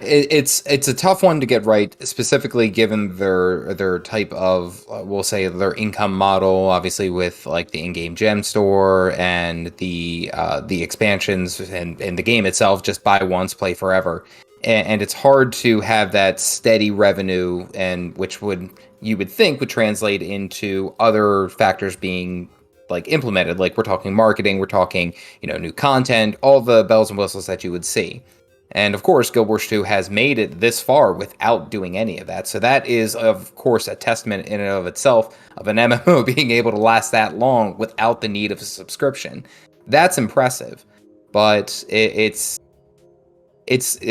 It's a tough one to get right, specifically given their type of, we'll say, their income model. Obviously, with like the in-game gem store and the expansions and the game itself, just buy once, play forever. And it's hard to have that steady revenue, and which you would think would translate into other factors being like implemented. Like we're talking marketing, we're talking new content, all the bells and whistles that you would see. And of course, Guild Wars 2 has made it this far without doing any of that. So that is, of course, a testament in and of itself of an MMO being able to last that long without the need of a subscription. That's impressive. But it's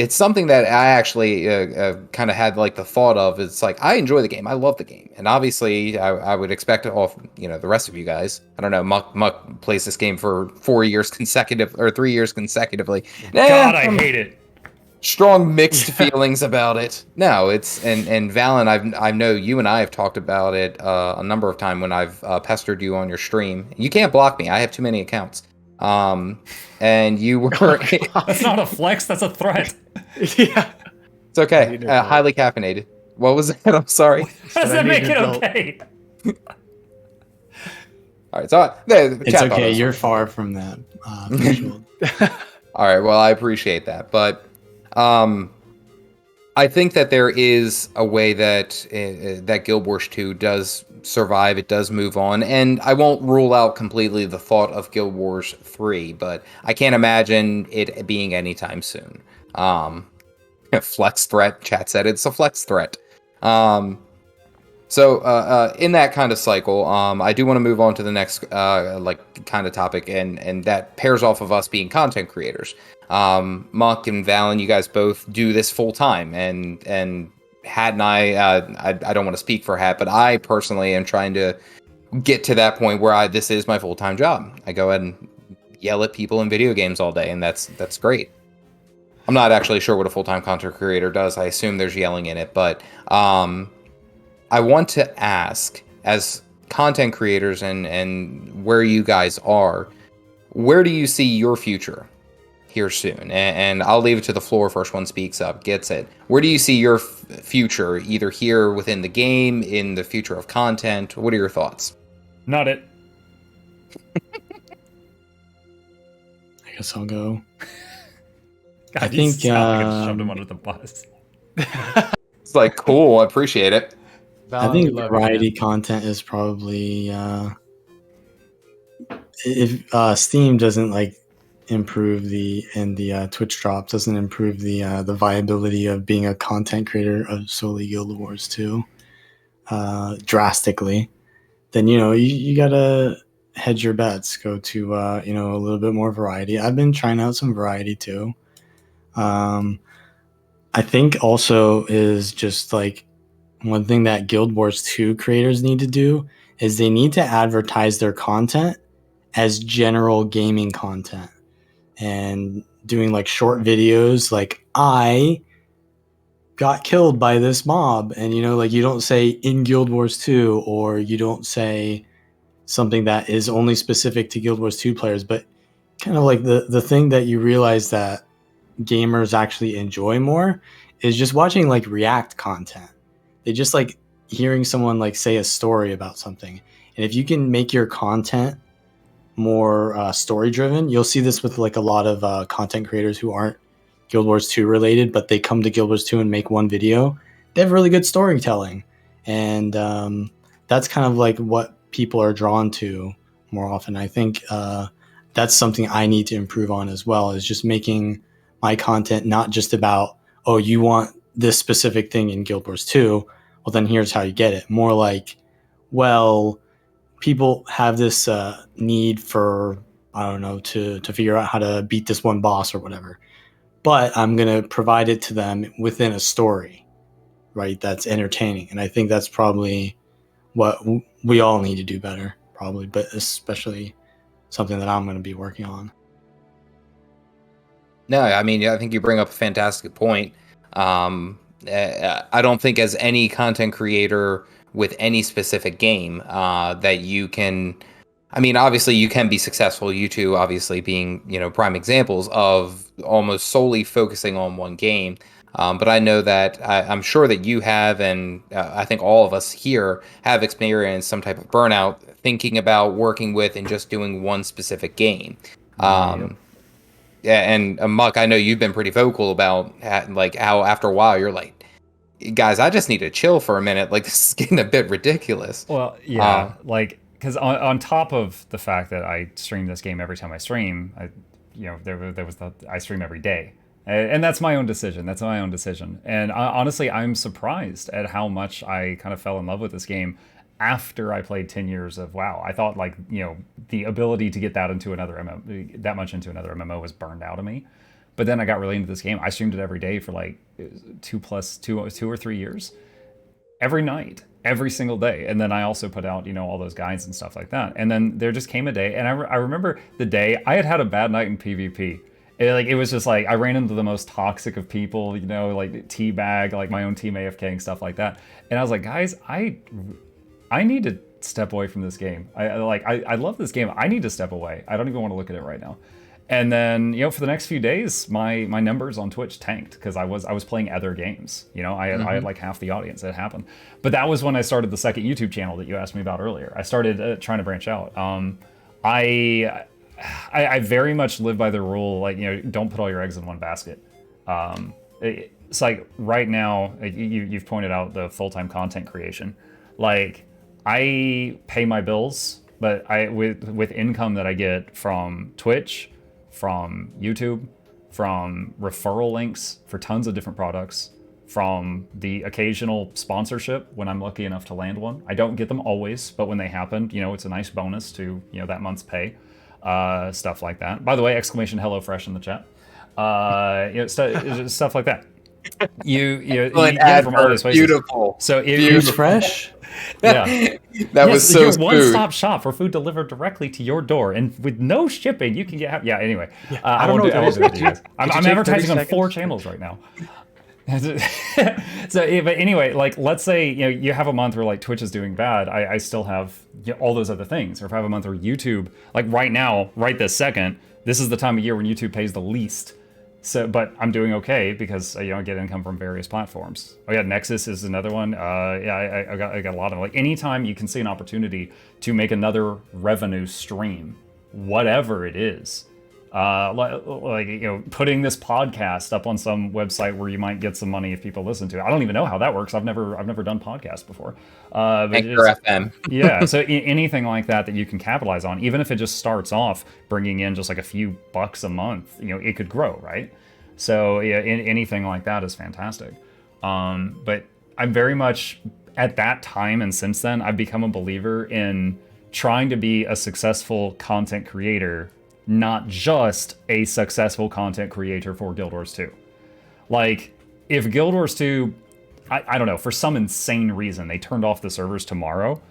something that I actually kind of had like the thought of. It's like, I enjoy the game. I love the game. And obviously, I would expect all the rest of you guys. I don't know, Muck plays this game for 3 years consecutively. God, I hate it. Strong mixed feelings about it. No, it's and Valen, I know you and I have talked about it a number of times when I've pestered you on your stream. You can't block me. I have too many accounts. And you were That's not a flex, that's a threat. Yeah. It's okay. Highly caffeinated. What was that? I'm sorry. How does that make it okay? All right, so It's okay. You're far from that threshold. All right, well, I appreciate that, but I think that there is a way that that Guild Wars 2 does survive. It does move on, and I won't rule out completely the thought of Guild Wars 3, but I can't imagine it being anytime soon. Flex threat, chat said it's a flex threat. So in that kind of cycle, I do want to move on to the next kind of topic, and that pairs off of us being content creators. Muck and Valen, you guys both do this full time, and Hat and I don't want to speak for Hat, but I personally am trying to get to that point where this is my full time job. I go ahead and yell at people in video games all day, and that's great. I'm not actually sure what a full time content creator does. I assume there's yelling in it, but I want to ask, as content creators and where you guys are, where do you see your future here soon? And I'll leave it to the floor. First one speaks up, gets it. Where do you see your future, either here within the game, in the future of content? What are your thoughts? Not it. I guess I'll go. God, I think shoved him under the bus. It's like, cool, I appreciate it. I think variety content is probably if Steam doesn't improve the Twitch drop doesn't improve the viability of being a content creator of solely Guild Wars 2 drastically, then you gotta hedge your bets. Go to a little bit more variety. I've been trying out some variety too. I think also is just one thing that Guild Wars 2 creators need to do is they need to advertise their content as general gaming content and doing short videos I got killed by this mob, and you don't say in Guild Wars 2, or you don't say something that is only specific to Guild Wars 2 players, but kind of the thing that you realize that gamers actually enjoy more is just watching like React content. They just like hearing someone like say a story about something. And if you can make your content more story driven, you'll see this with like a lot of content creators who aren't Guild Wars 2 related, but they come to Guild Wars 2 and make one video. They have really good storytelling. And that's kind of like what people are drawn to more often. I think that's something I need to improve on as well, is just making my content not just about, oh, you want this specific thing in Guild Wars 2, well, then here's how you get it. More like, well, people have this need for, I don't know, to figure out how to beat this one boss or whatever. But I'm going to provide it to them within a story, right? That's entertaining. And I think that's probably what we all need to do better, probably, but especially something that I'm going to be working on. No, I mean, I think you bring up a fantastic point. I don't think as any content creator with any specific game that you can, I mean, obviously you can be successful, you two obviously being, prime examples of almost solely focusing on one game. But I know that I'm sure that you have, and I think all of us here have experienced some type of burnout thinking about working with and just doing one specific game. Yeah, and Muck, I know you've been pretty vocal about like how after a while you're like, guys, I just need to chill for a minute. Like, this is getting a bit ridiculous. Well, yeah, like, because on top of the fact that I stream this game every time I stream, I stream every day. And that's my own decision. And honestly, I'm surprised at how much I kind of fell in love with this game after I played 10 years of WoW. I thought, like, the ability to get that into another MMO, that much into another MMO was burned out of me. But then I got really into this game. I streamed it every day for like 2 or 3 years. Every night, every single day. And then I also put out, all those guides and stuff like that. And then there just came a day, and I remember the day I had a bad night in PvP. It was just like I ran into the most toxic of people, like teabag, like my own team AFK and stuff like that. And I was like, guys, I need to step away from this game. I love this game. I need to step away. I don't even want to look at it right now. And then, for the next few days, my numbers on Twitch tanked because I was playing other games. I had like half the audience. It happened. But that was when I started the second YouTube channel that you asked me about earlier. I started trying to branch out. I very much live by the rule, like, don't put all your eggs in one basket. It's like right now, you've pointed out the full-time content creation. Like, I pay my bills, but with income that I get from Twitch, from YouTube, from referral links for tons of different products, from the occasional sponsorship when I'm lucky enough to land one. I don't get them always, but when they happen, it's a nice bonus to, that month's pay. Stuff like that. By the way, exclamation HelloFresh in the chat. Stuff like that. You get it from all these places. Beautiful. So Food's fresh. Yeah, that was so your smooth. one-stop shop for food delivered directly to your door, and with no shipping, you can get. Yeah. Anyway, I won't do it to you guys. I'm advertising on 4 channels right now. But anyway, like, let's say you have a month where like Twitch is doing bad. I still have all those other things. Or if I have a month where YouTube, like right now, right this second, this is the time of year when YouTube pays the least. So, but I'm doing okay because I get income from various platforms. Oh yeah, Nexus is another one. I got a lot of them. Like, anytime you can see an opportunity to make another revenue stream, whatever it is, putting this podcast up on some website where you might get some money if people listen to it. I don't even know how that works. I've never done podcasts before. Anchor FM. Yeah, so anything like that you can capitalize on, even if it just starts off bringing in just like a few bucks a month, it could grow, right? So yeah, anything like that is fantastic. But I'm very much at that time, and since then, I've become a believer in trying to be a successful content creator, not just a successful content creator for Guild Wars 2. Like, if Guild Wars 2, I don't know, for some insane reason, they turned off the servers tomorrow,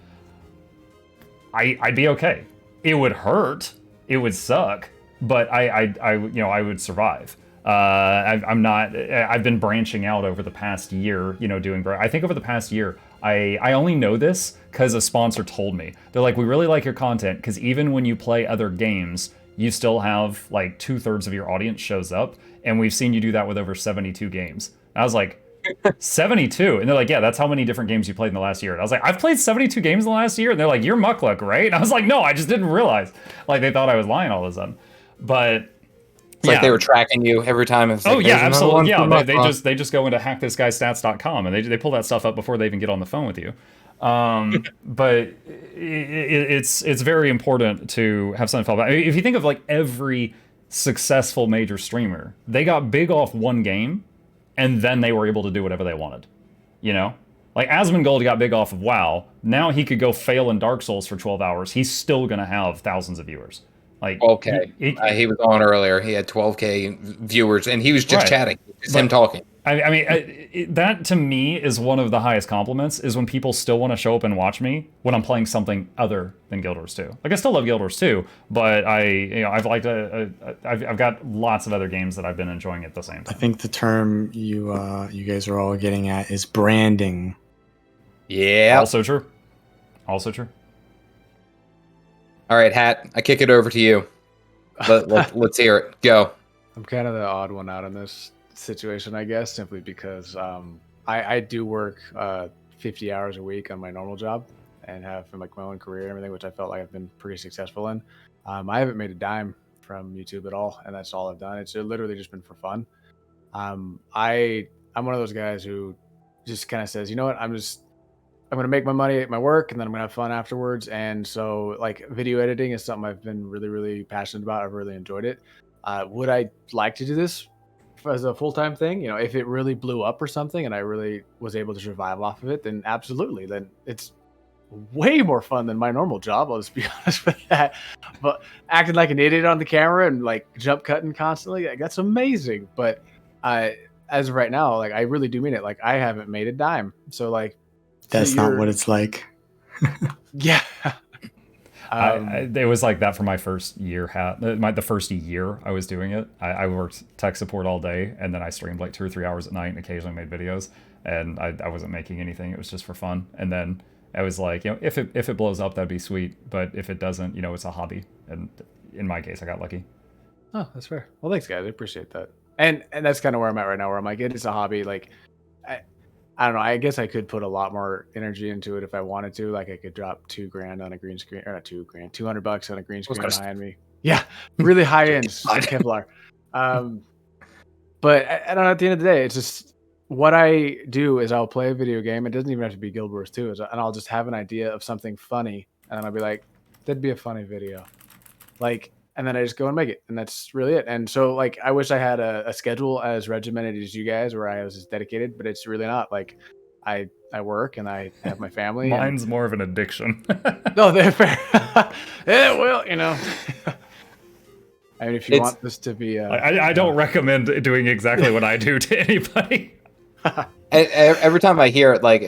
I'd be okay. It would hurt. It would suck. But I would survive. I've been branching out over the past year, I think over the past year, I only know this because a sponsor told me. They're like, we really like your content because even when you play other games, you still have like 2/3 of your audience shows up, and we've seen you do that with over 72 games. And I was like, 72? And they're like, yeah, that's how many different games you played in the last year. And I was like, I've played 72 games in the last year? And they're like, you're Muckluck, right? And I was like, no, I just didn't realize. Like, they thought I was lying all of a sudden. But It's like they were tracking you every time. It's like, oh yeah, absolutely. Yeah, they they just go into hackthisguystats.com and they pull that stuff up before they even get on the phone with you. But it's very important to have something to fall back. If you think of like every successful major streamer, they got big off one game, and then they were able to do whatever they wanted. You know, like Asmongold got big off of WoW. Now he could go fail in Dark Souls for 12 hours. He's still gonna have thousands of viewers. Like, okay, he was on earlier. He had 12K viewers, and he was just chatting. Just him talking. I mean, that to me is one of the highest compliments, is when people still want to show up and watch me when I'm playing something other than Guild Wars 2. Like, I still love Guild Wars 2, but I've got lots of other games that I've been enjoying at the same time. I think the term you guys are all getting at is branding. Yeah. Also true. Also true. All right, Hat, I kick it over to you. Let's hear it. Go. I'm kind of the odd one out in this situation, I guess, simply because I do work 50 hours a week on my normal job and have like my own career and everything, which I felt like I've been pretty successful in. I haven't made a dime from YouTube at all, and that's all I've done. It's literally just been for fun. I'm one of those guys who just kind of says, you know what, I'm going to make my money at my work, and then I'm going to have fun afterwards. And so, like, video editing is something I've been really, really passionate about. I've really enjoyed it. Would I like to do this as a full-time thing? You know, if it really blew up or something and I really was able to survive off of it, then absolutely. Then it's way more fun than my normal job. I'll just be honest with that. But acting like an idiot on the camera and, like, jump cutting constantly, like, that's amazing. But as of right now, like, I really do mean it. Like, I haven't made a dime. So, like, that's not what it's like. Yeah. It was like that for my first year. The first year I was doing it, I worked tech support all day, and then I streamed like 2 or 3 hours at night and occasionally made videos. And I wasn't making anything. It was just for fun. And then I was like, you know, if it blows up, that'd be sweet. But if it doesn't, you know, it's a hobby. And in my case, I got lucky. Oh, that's fair. Well, thanks, guys. I appreciate that. And that's kind of where I'm at right now, where I'm like, it is a hobby. Like, I don't know. I guess I could put a lot more energy into it if I wanted to. Like, I could drop $2,000 on a green screen, or not $2,000, $200 on a green screen behind me. Yeah, really high end Kevlar. But I don't know. At the end of the day, it's just what I do is I'll play a video game. It doesn't even have to be Guild Wars 2, and I'll just have an idea of something funny, and then I'll be like, "That'd be a funny video," like. And then I just go and make it, and that's really it. And so, like, I wish I had a schedule as regimented as you guys, where I was as dedicated, but it's really not. Like, I work and I have my family. Mine's more of an addiction. No, they're fair. Yeah, well, you know. I mean, if you want this to be, I don't recommend doing exactly what I do to anybody. Every time I hear it, like,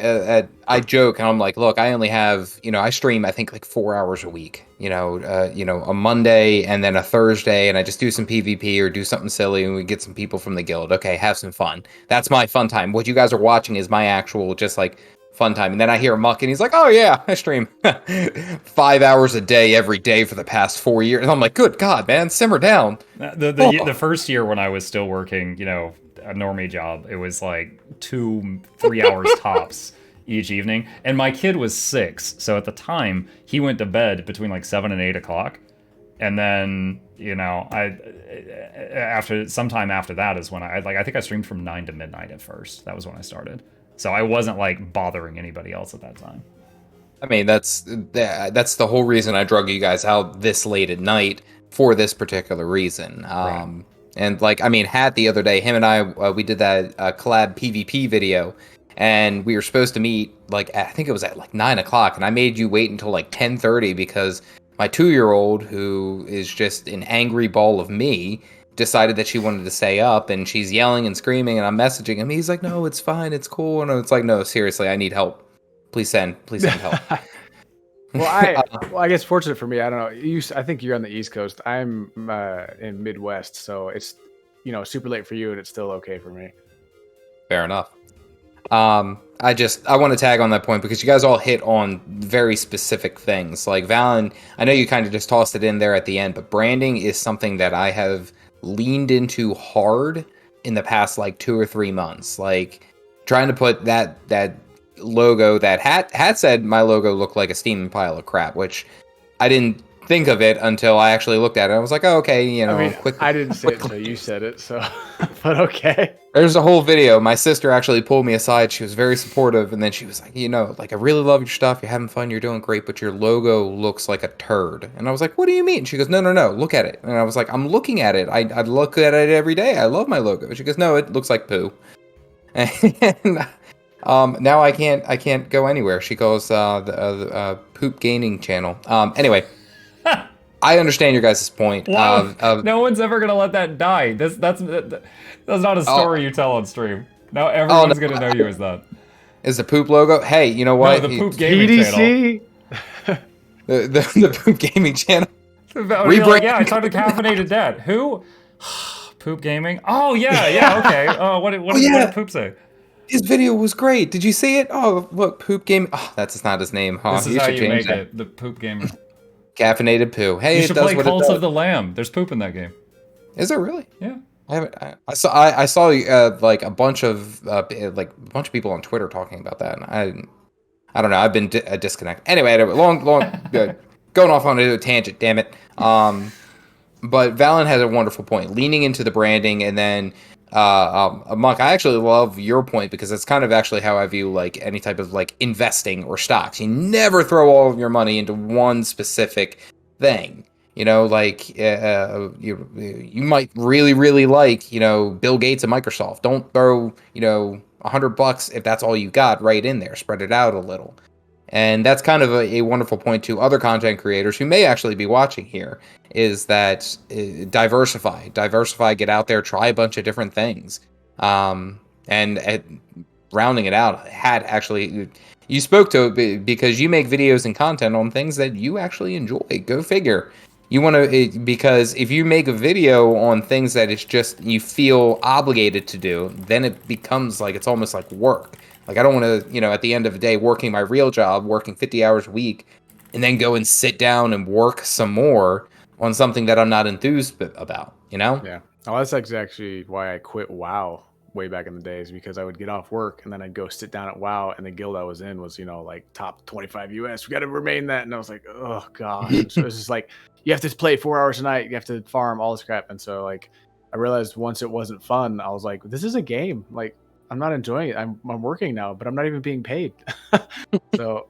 I joke and I'm like, look, I only have, you know, I stream, I think, like 4 hours a week, you know, a Monday and then a Thursday, and I just do some PvP or do something silly and we get some people from the guild. Okay, have some fun. That's my fun time. What you guys are watching is my actual, just like, fun time. And then I hear Muck and he's like, oh yeah, I stream 5 hours a day every day for the past 4 years. And I'm like, good God, man, simmer down. The first year when I was still working, you know, a normie job, it was like 2-3 hours tops each evening, and my kid was 6, so at the time he went to bed between like 7 and 8 o'clock, and then, you know, sometime after that is when I think I streamed from 9 to midnight at first. That was when I started, so I wasn't like bothering anybody else at that time. I mean, that's the whole reason I drug you guys out this late at night, for this particular reason. Right. And, like, I mean, Hat the other day, him and I, we did that collab PvP video, and we were supposed to meet, like, I think it was at, like, 9 o'clock, and I made you wait until, like, 10:30 because my 2-year-old, who is just an angry ball of me, decided that she wanted to stay up, and she's yelling and screaming, and I'm messaging him. He's like, no, it's fine, it's cool. And it's like, no, seriously, I need help. Please send help. Well, I guess fortunate for me, I don't know. I think you're on the East Coast. I'm in Midwest, so it's, you know, super late for you, and it's still okay for me. Fair enough. I want to tag on that point because you guys all hit on very specific things. Like, Valen, I know you kind of just tossed it in there at the end, but branding is something that I have leaned into hard in the past like 2 or 3 months. Like trying to put that logo, that hat said my logo looked like a steaming pile of crap, which I didn't think of it until I actually looked at it. I was like, oh, okay, you know, I mean, I didn't say it until you said it, so but okay. There's a whole video. My sister actually pulled me aside. She was very supportive, and then she was like, you know, like, I really love your stuff. You're having fun. You're doing great, but your logo looks like a turd. And I was like, what do you mean? She goes, no, look at it. And I was like, I'm looking at it. I look at it every day. I love my logo. She goes, no, it looks like poo. And now I can't go anywhere. She goes, the poop gaming channel. Anyway. I understand your guys' point. Wow. No one's ever gonna let that die. That's not a story you tell on stream. Now everyone's gonna know you as that. Is the poop logo? Hey, you know what? No, the poop gaming channel. The poop gaming channel. Like, yeah, I talked to Caffeinated Dad. Who? Poop gaming? Oh yeah, okay. What did Poop say? His video was great. Did you see it? Oh, look, Poop Gaming. Oh, that's not his name, huh? This is how you make it. The Poop Gaming. Caffeinated poo. Hey, you should play Cult of the Lamb. There's poop in that game. Is there really? Yeah. I haven't. I saw like a bunch of people on Twitter talking about that, and I don't know. I've been disconnected. Anyway, long going off on a tangent. Damn it. But Valen has a wonderful point, leaning into the branding, and then Monk, I actually love your point because it's kind of actually how I view like any type of like investing or stocks. You never throw all of your money into one specific thing. You know, like you might really like, you know, Bill Gates and Microsoft. Don't throw, you know, $100 if that's all you got right in there. Spread it out a little. And that's kind of a wonderful point to other content creators who may actually be watching here, is that diversify, get out there, try a bunch of different things. And rounding it out, had actually, you spoke to it because you make videos and content on things that you actually enjoy. Go figure. You want to, because if you make a video on things that it's just, you feel obligated to do, then it becomes like, it's almost like work. Like, I don't want to, you know, at the end of the day, working my real job, working 50 hours a week, and then go and sit down and work some more on something that I'm not enthused about, you know? Yeah. Oh, that's actually why I quit WoW way back in the days, because I would get off work and then I'd go sit down at WoW, and the guild I was in was, you know, like top 25 US. We got to remain that. And I was like, oh, gosh. And so it was just like, you have to play 4 hours a night. You have to farm all this crap. And so, like, I realized once it wasn't fun, I was like, this is a game. Like, I'm not enjoying it. I'm working now, but I'm not even being paid. So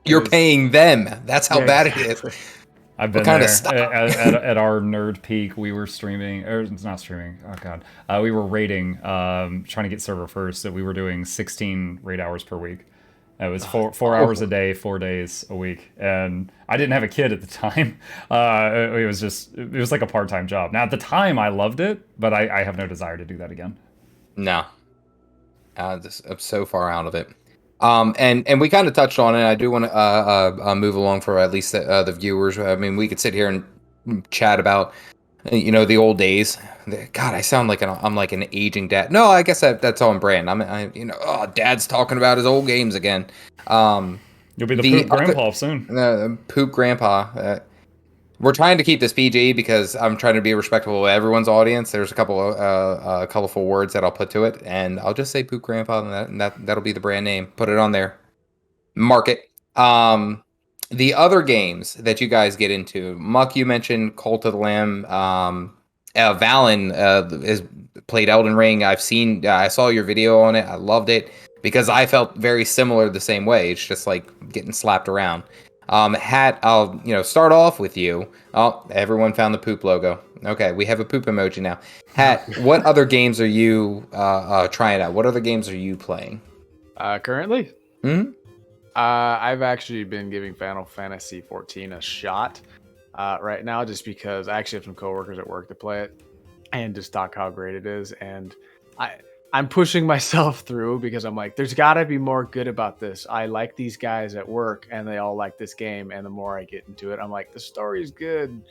you're paying them. That's how bad it is. I've been there at our nerd peak. We were streaming, or it's not streaming. Oh god, we were raiding, trying to get server first. So we were doing 16 raid hours per week. It was four hours a day, 4 days a week, and I didn't have a kid at the time. It was like a part-time job. Now at the time I loved it, but I have no desire to do that again. No. I'm so far out of it. And we kind of touched on it. I do want to move along for at least the viewers. I mean, we could sit here and chat about, you know, the old days. God, I sound like I'm like an aging dad. No, I guess that's on brand. You know, Dad's talking about his old games again. You'll be the poop grandpa soon. Poop grandpa. We're trying to keep this PG because I'm trying to be respectful of everyone's audience. There's a couple of colorful words that I'll put to it, and I'll just say Poop Grandpa, and that'll be the brand name. Put it on there. Mark it. The other games that you guys get into, Muck, you mentioned Cult of the Lamb. Valen has played Elden Ring. I saw your video on it. I loved it because I felt very similar the same way. It's just like getting slapped around. Hat, I'll start off with you. Oh, everyone found the poop logo. Okay, we have a poop emoji now. Hat, what other games are you trying out? What other games are you playing? Currently? Hmm? I've actually been giving Final Fantasy 14 a shot right now, just because I actually have some coworkers at work that play it and just talk how great it is. And I'm pushing myself through because I'm like, there's got to be more good about this. I like these guys at work and they all like this game. And the more I get into it, I'm like, the story's good,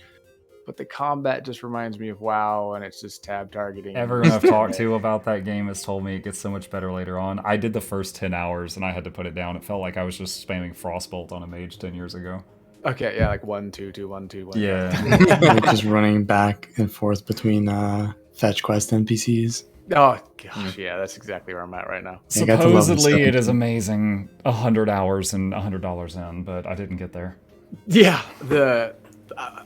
but the combat just reminds me of WoW, and it's just tab targeting. Everyone I've talked to about that game has told me it gets so much better later on. I did the first 10 hours and I had to put it down. It felt like I was just spamming Frostbolt on a mage 10 years ago. Okay, yeah, like 1 2 2 1 2 1. Yeah. Just running back and forth between fetch quest NPCs. Oh gosh, yeah, that's exactly where I'm at right now. I got to level Supposedly it is 17. amazing 100 hours and $100 in, but I didn't get there. Yeah, the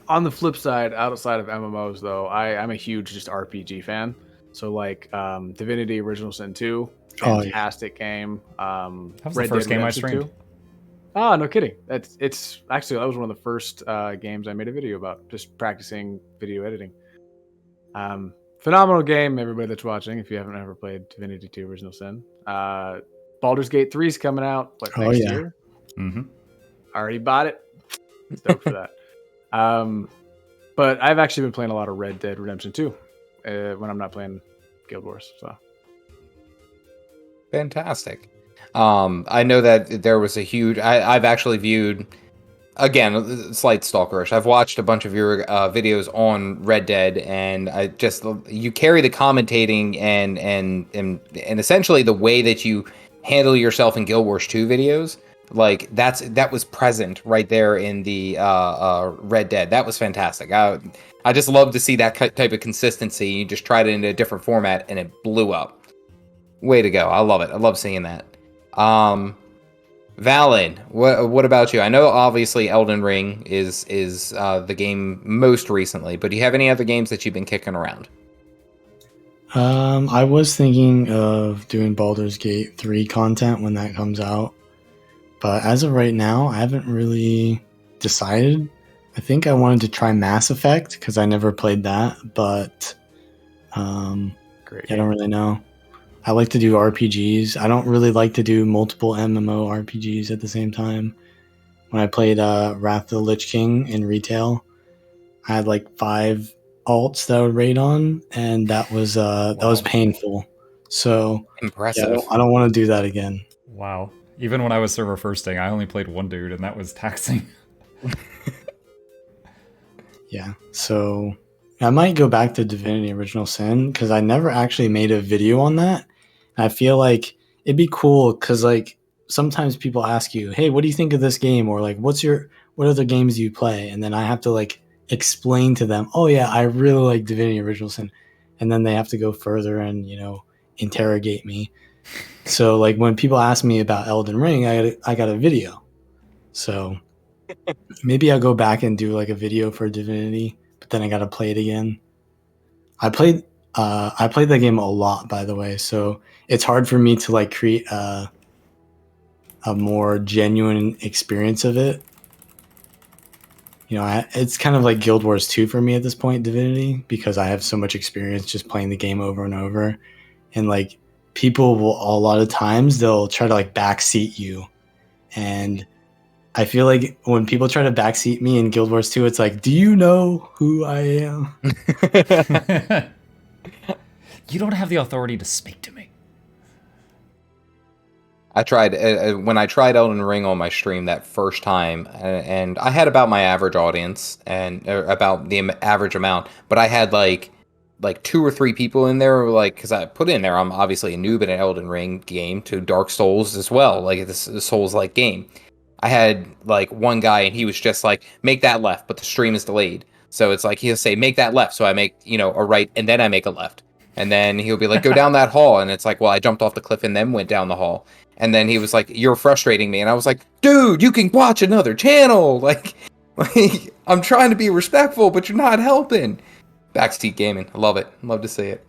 on the flip side, outside of MMOs though, I'm a huge just RPG fan. So like Divinity Original Sin 2, Oh, yeah. fantastic game. That was the Red first Dead game I Redemption streamed. 2. Oh, no kidding. It's actually that was one of the first games I made a video about, just practicing video editing. Phenomenal game, everybody that's watching. If you haven't ever played Divinity 2 Original Sin, Baldur's Gate 3 is coming out Oh, next yeah. year. Mm-hmm. Already bought it. Stoked for that. But I've actually been playing a lot of Red Dead Redemption 2 when I'm not playing Guild Wars. So Fantastic. I know that there was a huge. I've actually viewed, again, slight stalkerish. I've watched a bunch of your videos on Red Dead, and I just you carry the commentating and essentially the way that you handle yourself in Guild Wars 2 videos. Like that was present right there in the Red Dead. That was fantastic. I just love to see that type of consistency. You just tried it in a different format, and it blew up. Way to go. I love it. I love seeing that. Valen, what about you? I know obviously Elden Ring is the game most recently, but do you have any other games that you've been kicking around? I was thinking of doing Baldur's Gate 3 content when that comes out. But as of right now, I haven't really decided. I think I wanted to try Mass Effect because I never played that, but great. I don't really know. I like to do RPGs. I don't really like to do multiple MMO RPGs at the same time. When I played Wrath of the Lich King in retail, I had like 5 alts that I would raid on, and that was painful. So Impressive. yeah, I don't want to do that again. Wow. Even when I was server firsting, I only played one dude, and that was taxing. Yeah, so I might go back to Divinity Original Sin because I never actually made a video on that. And I feel like it'd be cool because like sometimes people ask you, "Hey, what do you think of this game?" Or like, what other games do you play?" And then I have to like explain to them, "Oh yeah, I really like Divinity Original Sin," and then they have to go further and interrogate me. So like when people ask me about Elden Ring, I got a video. So maybe I'll go back and do like a video for Divinity, but then I gotta play it again. I played that game a lot, by the way, so it's hard for me to like create a more genuine experience of it. It's kind of like Guild Wars 2 for me at this point, Divinity, because I have so much experience just playing the game over and over, and like people will a lot of times they'll try to like backseat you, and I feel like when people try to backseat me in Guild Wars 2, it's like, do you know who I am? You don't have the authority to speak to me. I tried when I tried Elden Ring on my stream that first time, and I had about my average audience and about the average amount, but I had like 2 or 3 people in there, like, because I put in there, I'm obviously a noob in an Elden Ring game to Dark Souls as well, like this Souls-like game. I had like one guy, and he was just like, make that left, but the stream is delayed. So it's like he'll say, make that left. So I make, a right, and then I make a left. And then he'll be like, go down that hall. And it's like, well, I jumped off the cliff and then went down the hall. And then he was like, you're frustrating me. And I was like, dude, you can watch another channel. Like I'm trying to be respectful, but you're not helping. Backseat gaming. I love it. Love to see it.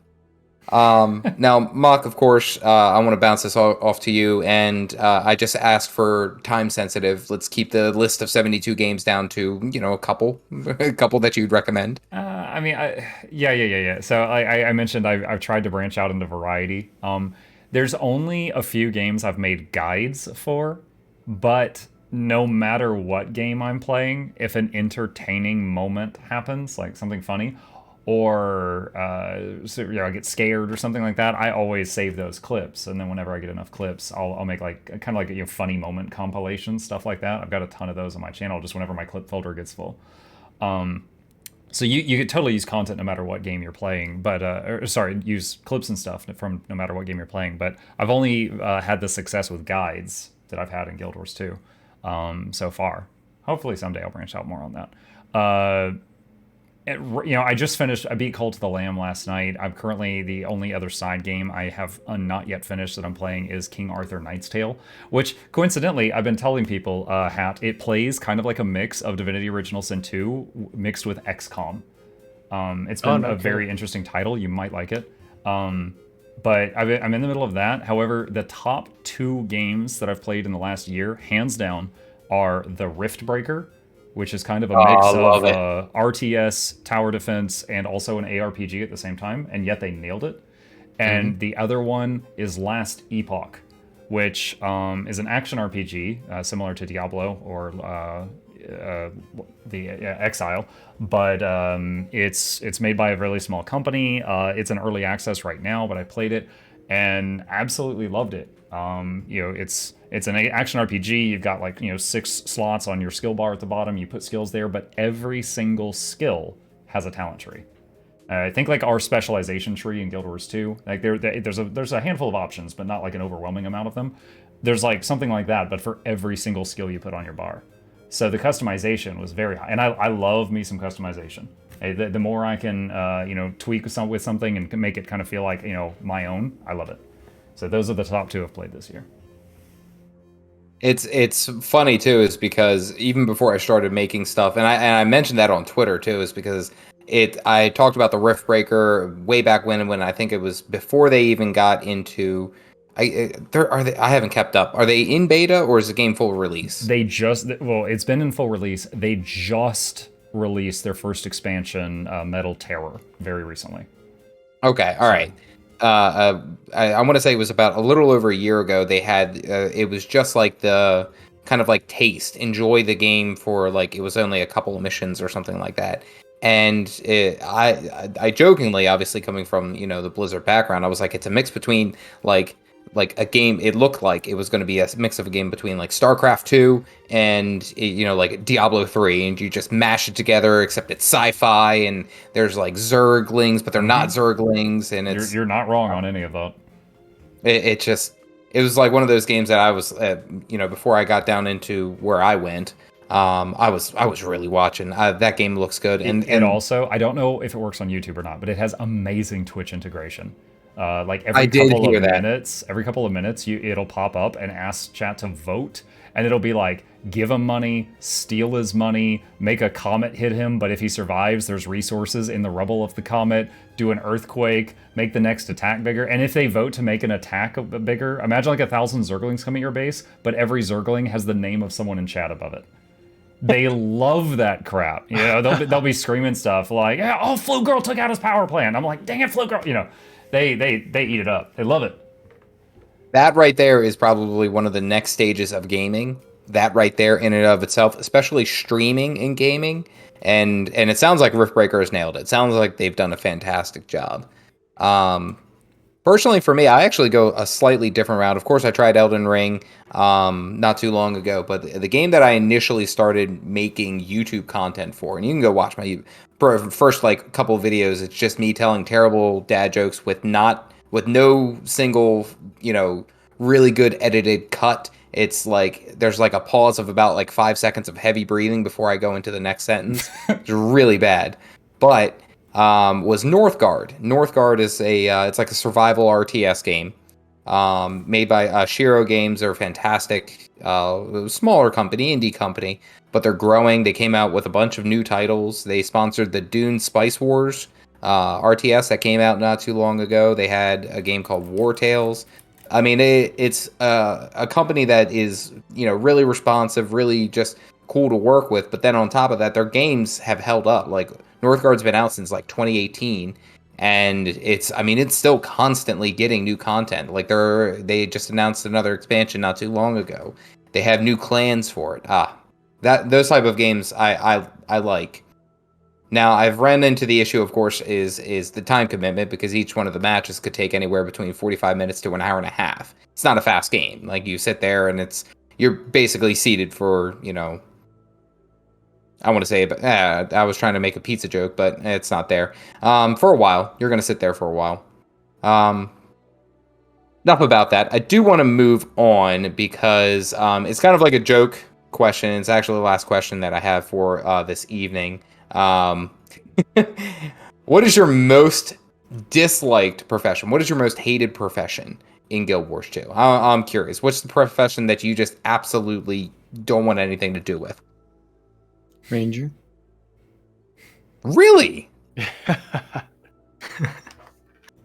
Now, Mock, of course, I want to bounce this off to you, and I just asked for time sensitive. Let's keep the list of 72 games down to, a couple that you'd recommend. Yeah. So I mentioned I've tried to branch out into variety. There's only a few games I've made guides for, but no matter what game I'm playing, if an entertaining moment happens, like something funny, or I get scared or something like that, I always save those clips, and then whenever I get enough clips, I'll make like kind of like funny moment compilations, stuff like that. I've got a ton of those on my channel, just whenever my clip folder gets full. So you could totally use content no matter what game you're playing, but use clips and stuff from no matter what game you're playing. But I've only had the success with guides that I've had in Guild Wars 2 so far. Hopefully someday I'll branch out more on that. I just finished. I beat Cult of the Lamb last night. I'm currently the only other side game I have not yet finished that I'm playing is King Arthur Knight's Tale, which coincidentally I've been telling people, Hat, it plays kind of like a mix of Divinity Original Sin 2 mixed with XCOM. It's been a very interesting title. You might like it. But I'm in the middle of that. However, the top 2 games that I've played in the last year, hands down, are the Rift Breaker, which is kind of a mix of RTS, tower defense, and also an ARPG at the same time, and yet they nailed it. And the other one is Last Epoch, which is an action RPG similar to Diablo or the Exile, but it's made by a really small company. It's an early access right now, but I played it and absolutely loved it. It's an action RPG. You've got 6 slots on your skill bar at the bottom. You put skills there, but every single skill has a talent tree. I think like our specialization tree in Guild Wars 2, like there's a handful of options, but not like an overwhelming amount of them. There's like something like that, but for every single skill you put on your bar. So the customization was very high, and I love me some customization. The more I can tweak with something and make it kind of feel like my own, I love it. So those are the top 2 I've played this year. It's funny too, is because even before I started making stuff, and I mentioned that on Twitter too, is because I talked about the Rift Breaker way back when I think it was before they even got into. I haven't kept up. Are they in beta or is the game full release? It's been in full release. They just released their first expansion, Metal Terror, very recently. Okay, all right. I want to say it was about a little over a year ago. They had it was just like the kind of like taste, enjoy the game for like it was only a couple of missions or something like that. And I jokingly, obviously coming from the Blizzard background, I was like, it's a mix between like a game. It looked like it was going to be a mix of a game between like StarCraft 2 and like Diablo 3, and you just mash it together, except it's sci-fi and there's like Zerglings, but they're not Zerglings, and you're not wrong on any of that. It was like one of those games that I was before I got down into where I went. I was really watching. That game looks good, and also I don't know if it works on YouTube or not, but it has amazing Twitch integration. Like every couple of minutes, it'll pop up and ask chat to vote, and it'll be like, give him money, steal his money, make a comet hit him, but if he survives, there's resources in the rubble of the comet, do an earthquake, make the next attack bigger. And if they vote to make an attack bigger, imagine like 1,000 Zerglings come at your base, but every Zergling has the name of someone in chat above it. They love that crap. They'll be screaming stuff like, yeah, oh, Flu Girl took out his power plant. I'm like, dang it, Flu Girl. They eat it up. They love it. That right there is probably one of the next stages of gaming. That right there in and of itself, especially streaming and gaming. And it sounds like Riftbreaker has nailed it. It sounds like they've done a fantastic job. Personally, for me, I actually go a slightly different route. Of course, I tried Elden Ring not too long ago, but the game that I initially started making YouTube content for, and you can go watch my first like couple of videos, it's just me telling terrible dad jokes with no single, really good edited cut. It's like there's like a pause of about like 5 seconds of heavy breathing before I go into the next sentence. It's really bad. But was Northgard. Northgard is it's like a survival RTS game made by Shiro Games. They're a fantastic, smaller company, indie company, but they're growing. They came out with a bunch of new titles. They sponsored the Dune Spice Wars RTS that came out not too long ago. They had a game called War Tales. I mean, it's a company that is, really responsive, really just cool to work with. But then on top of that, their games have held up. Like Northgard's been out since like 2018, and it's still constantly getting new content. Like they just announced another expansion not too long ago. They have new clans for it. Those type of games I like. Now, I've run into the issue, of course, is the time commitment, because each one of the matches could take anywhere between 45 minutes to an hour and a half. It's not a fast game. Like, you sit there and you're basically seated for, I want to say, but I was trying to make a pizza joke, but it's not there. For a while. You're going to sit there for a while. Enough about that. I do want to move on because it's kind of like a joke question. It's actually the last question that I have for this evening. What is your most disliked profession? What is your most hated profession in Guild Wars 2? I'm curious. What's the profession that you just absolutely don't want anything to do with? Ranger. Really?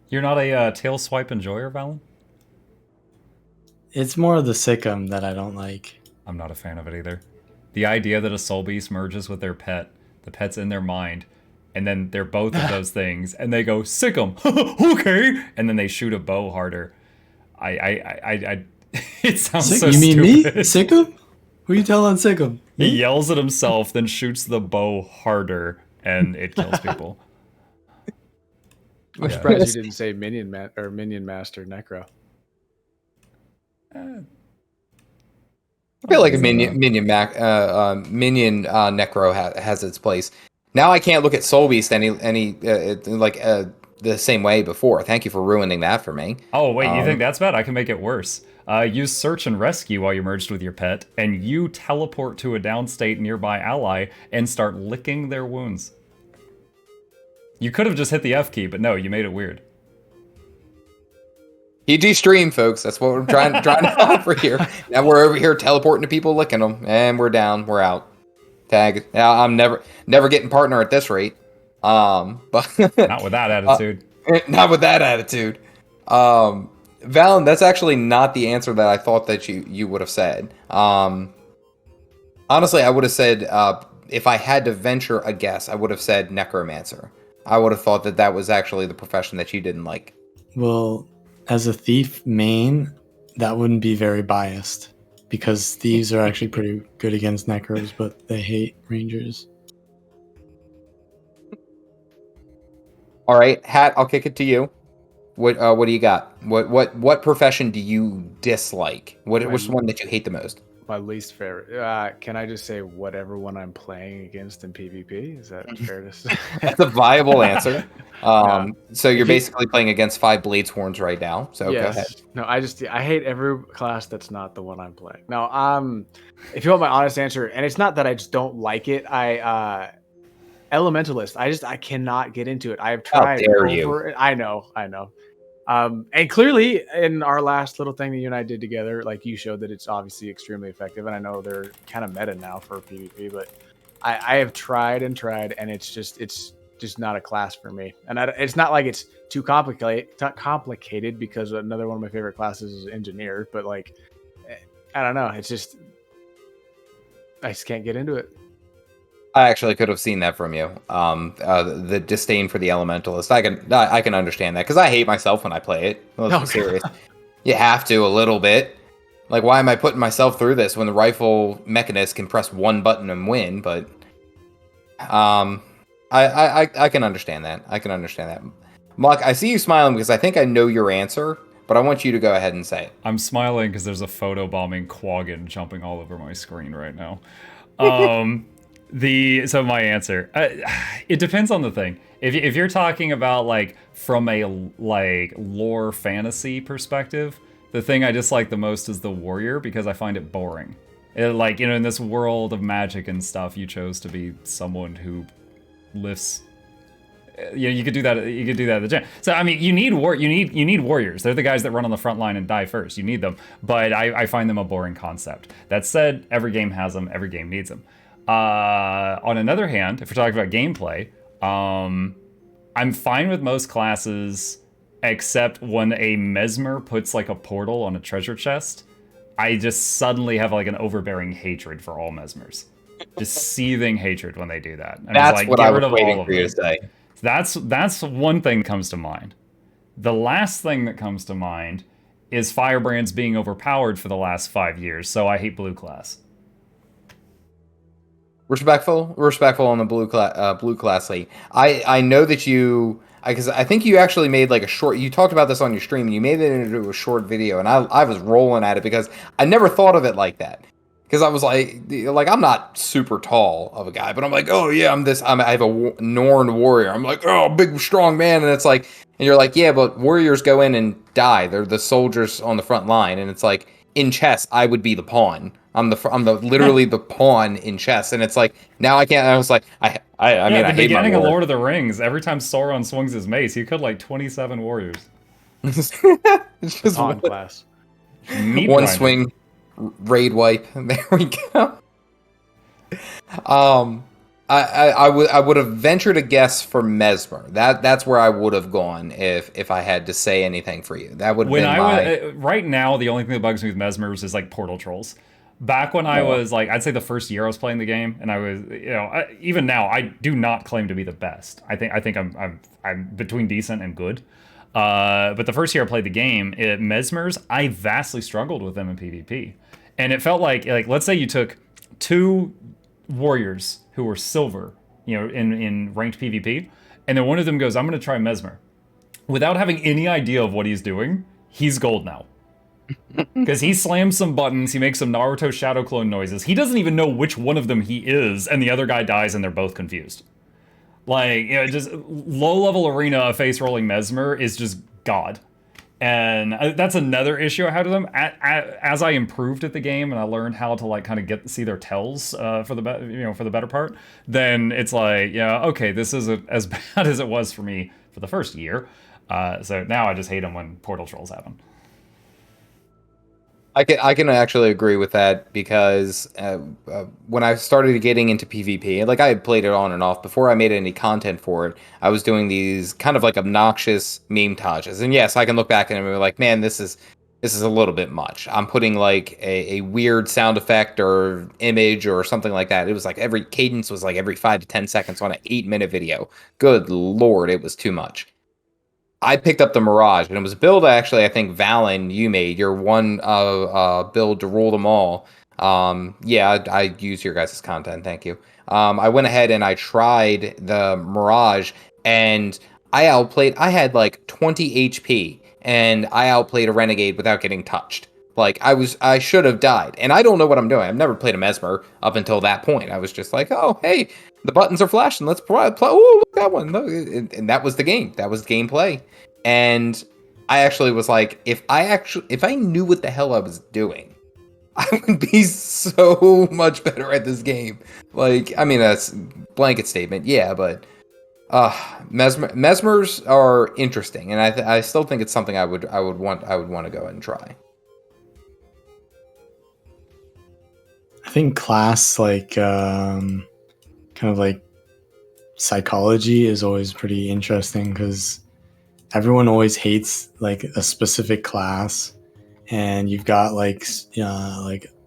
You're not a tail swipe enjoyer, Valen? It's more of the Sikkim that I don't like. I'm not a fan of it either. The idea that a soul beast merges with their pet, the pet's in their mind, and then they're both of those things, and they go, sick 'em, okay, and then they shoot a bow harder. It sounds so you mean stupid. me? Sikkim? Who you telling Sikkim? He yells at himself, then shoots the bow harder, and it kills people. I'm surprised you didn't say Minion Master Necro. I feel like a minion Necro has its place. Now I can't look at Soul Beast the same way before. Thank you for ruining that for me. Oh wait, you think that's bad? I can make it worse. Use search and rescue while you're merged with your pet, and you teleport to a downstate nearby ally and start licking their wounds. You could have just hit the F key, but no, you made it weird. PG stream, folks. That's what we're trying to offer here. Now we're over here teleporting to people, licking them, and we're down. We're out. Tag. Now I'm never getting partner at this rate. But not with that attitude. Not with that attitude. Valen, that's actually not the answer that I thought that you would have said. Honestly, I would have said if I had to venture a guess, I would have said necromancer. I would have thought that was actually the profession that you didn't like. Well, as a thief main, that wouldn't be very biased because thieves are actually pretty good against necros, but they hate rangers. All right, Hat, I'll kick it to you. What do you got? What profession do you dislike? What's the one that you hate the most? My least favorite. Can I just say whatever one I'm playing against in PvP? Is that fair to say? That's a viable answer. So you're basically playing against 5 Blades Horns right now. So yes. Go ahead. No, I hate every class that's not the one I'm playing. Now, if you want my honest answer, and it's not that I just don't like it, Elementalist. I cannot get into it. I have tried. How dare you? I know. And clearly, in our last little thing that you and I did together, like you showed that it's obviously extremely effective. And I know they're kind of meta now for PvP, but I have tried, and it's just not a class for me. And it's not like it's too complicated because another one of my favorite classes is engineer. But like, I don't know. It's just I just can't get into it. I actually could have seen that from you. The disdain for the elementalist. I can understand that because I hate myself when I play it. Let's be serious. You have to a little bit. Like, why am I putting myself through this when the rifle mechanist can press one button and win? But I can understand that. I can understand that. Mark, I see you smiling because I think I know your answer, but I want you to go ahead and say it. I'm smiling because there's a photobombing Quaggan jumping all over my screen right now. So my answer, it depends on the thing. If you're talking about like from a like lore fantasy perspective, the thing I dislike the most is the warrior because I find it boring. Like, in this world of magic and stuff, you chose to be someone who lifts. You could do that. You could do that at the gym. So I mean, you need warriors. They're the guys that run on the front line and die first. You need them, but I find them a boring concept. That said, every game has them. Every game needs them. On another hand, if we're talking about gameplay, I'm fine with most classes except when a mesmer puts like a portal on a treasure chest. I just suddenly have like an overbearing hatred for all mesmers. Just seething hatred when they do that. And that's like, what I was waiting for you to say. That's one thing that comes to mind. The last thing that comes to mind is Firebrands being overpowered for the last 5 years, so I hate blue class. Respectful on the blue class league. I know that because I think you actually made like a short. You talked about this on your stream, and you made it into a short video, and I was rolling at it because I never thought of it like that. Because I was like I'm not super tall of a guy, but I'm like, oh yeah, I have a Norn warrior. I'm like, oh, big strong man, and it's like, and you're like, yeah, but warriors go in and die. They're the soldiers on the front line, and it's like in chess, I would be the pawn. I'm the literally the pawn in chess, and it's like now I can't. I was like, I mean, at I the hate my beginning of lord. Lord of the Rings, every time Sauron swings his mace, he killed like 27 warriors. It's just Pawn class. Meat one grinder. swing, raid wipe. There we go. I would have ventured a guess for Mesmer. That's where I would have gone if I had to say anything for you. That would have When been I my. was right now, the only thing that bugs me with Mesmers is like portal trolls. Back when I was like, I'd say the first year I was playing the game, and I was, even now, I do not claim to be the best. I think I'm between decent and good. But the first year I played the game, Mesmers, I vastly struggled with them in PvP, and it felt like let's say you took 2 warriors who were silver, in ranked PvP, and then one of them goes, "I'm going to try Mesmer," without having any idea of what he's doing. He's gold now. Because he slams some buttons, he makes some Naruto shadow clone noises. He doesn't even know which one of them he is, and the other guy dies, and they're both confused. Like, just low-level arena face rolling Mesmer is just God. And that's another issue I had with them. As I improved at the game and I learned how to like kind of see their tells for the better part, then it's like, yeah, okay, this isn't as bad as it was for me for the first year. So now I just hate them when portal trolls happen. I can actually agree with that because when I started getting into PvP, like I had played it on and off before I made any content for it, I was doing these kind of like obnoxious meme tages. And yes, I can look back and be like, man, this is a little bit much. I'm putting like a weird sound effect or image or something like that. It was like every cadence was like every 5 to 10 seconds on an 8-minute video. Good Lord, it was too much. I picked up the Mirage, and it was a build I think, Valen, you made, your one build to rule them all. Yeah, I use your guys' content, thank you. I went ahead and I tried the Mirage, and I had like 20 HP, and I outplayed a Renegade without getting touched. Like, I should have died, and I don't know what I'm doing. I've never played a Mesmer up until that point. I was just like, oh, hey, the buttons are flashing. Let's play. Oh, look, that one. Look. And that was the game. That was gameplay. And I actually was like, if I knew what the hell I was doing, I would be so much better at this game. Like, I mean, that's a blanket statement, yeah, but Mesmers are interesting, and I still think it's something I would want to go and try. I think class, like, kind of like psychology is always pretty interesting because everyone always hates like a specific class, and you've got like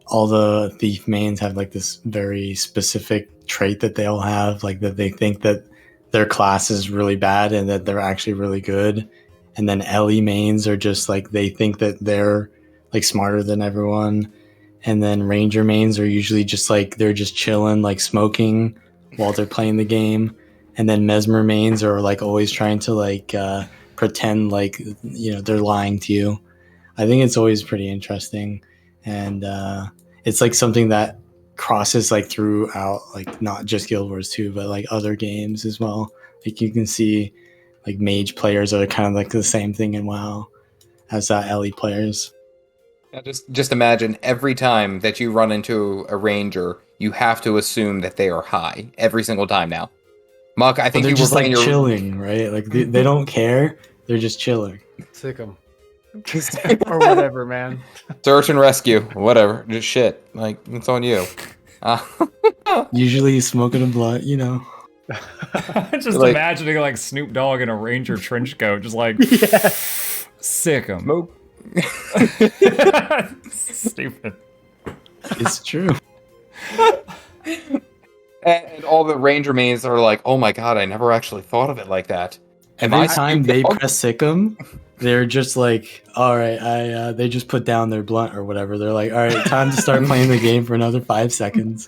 all the thief mains have like this very specific trait that they all have, like that they think that their class is really bad and that they're actually really good. And then Ellie mains are just like, they think that they're like smarter than everyone. And then Ranger mains are usually just like, they're just chilling, like smoking while they're playing the game. And then Mesmer mains are like always trying to like pretend like, they're lying to you. I think it's always pretty interesting. And it's like something that crosses like throughout, like not just Guild Wars 2, but like other games as well. Like you can see like mage players are kind of like the same thing in WoW as Ellie players. Yeah, just imagine every time that you run into a ranger, you have to assume that they are high every single time now. Muck, I think they're you just were like chilling, right? Like they don't care. They're just chilling. Sick 'em. Or whatever, man. Search and rescue, whatever, just shit. Like, it's on you. Usually smoking a blunt, Just like, imagining like Snoop Dogg in a ranger trench coat, just like sick 'em. Smoke. Stupid. It's true. And all the ranger mains are like, oh my god, I never actually thought of it like that. Every time they press Sick'em, they're just like, all right, they just put down their blunt or whatever. They're like, all right, time to start playing the game for another 5 seconds.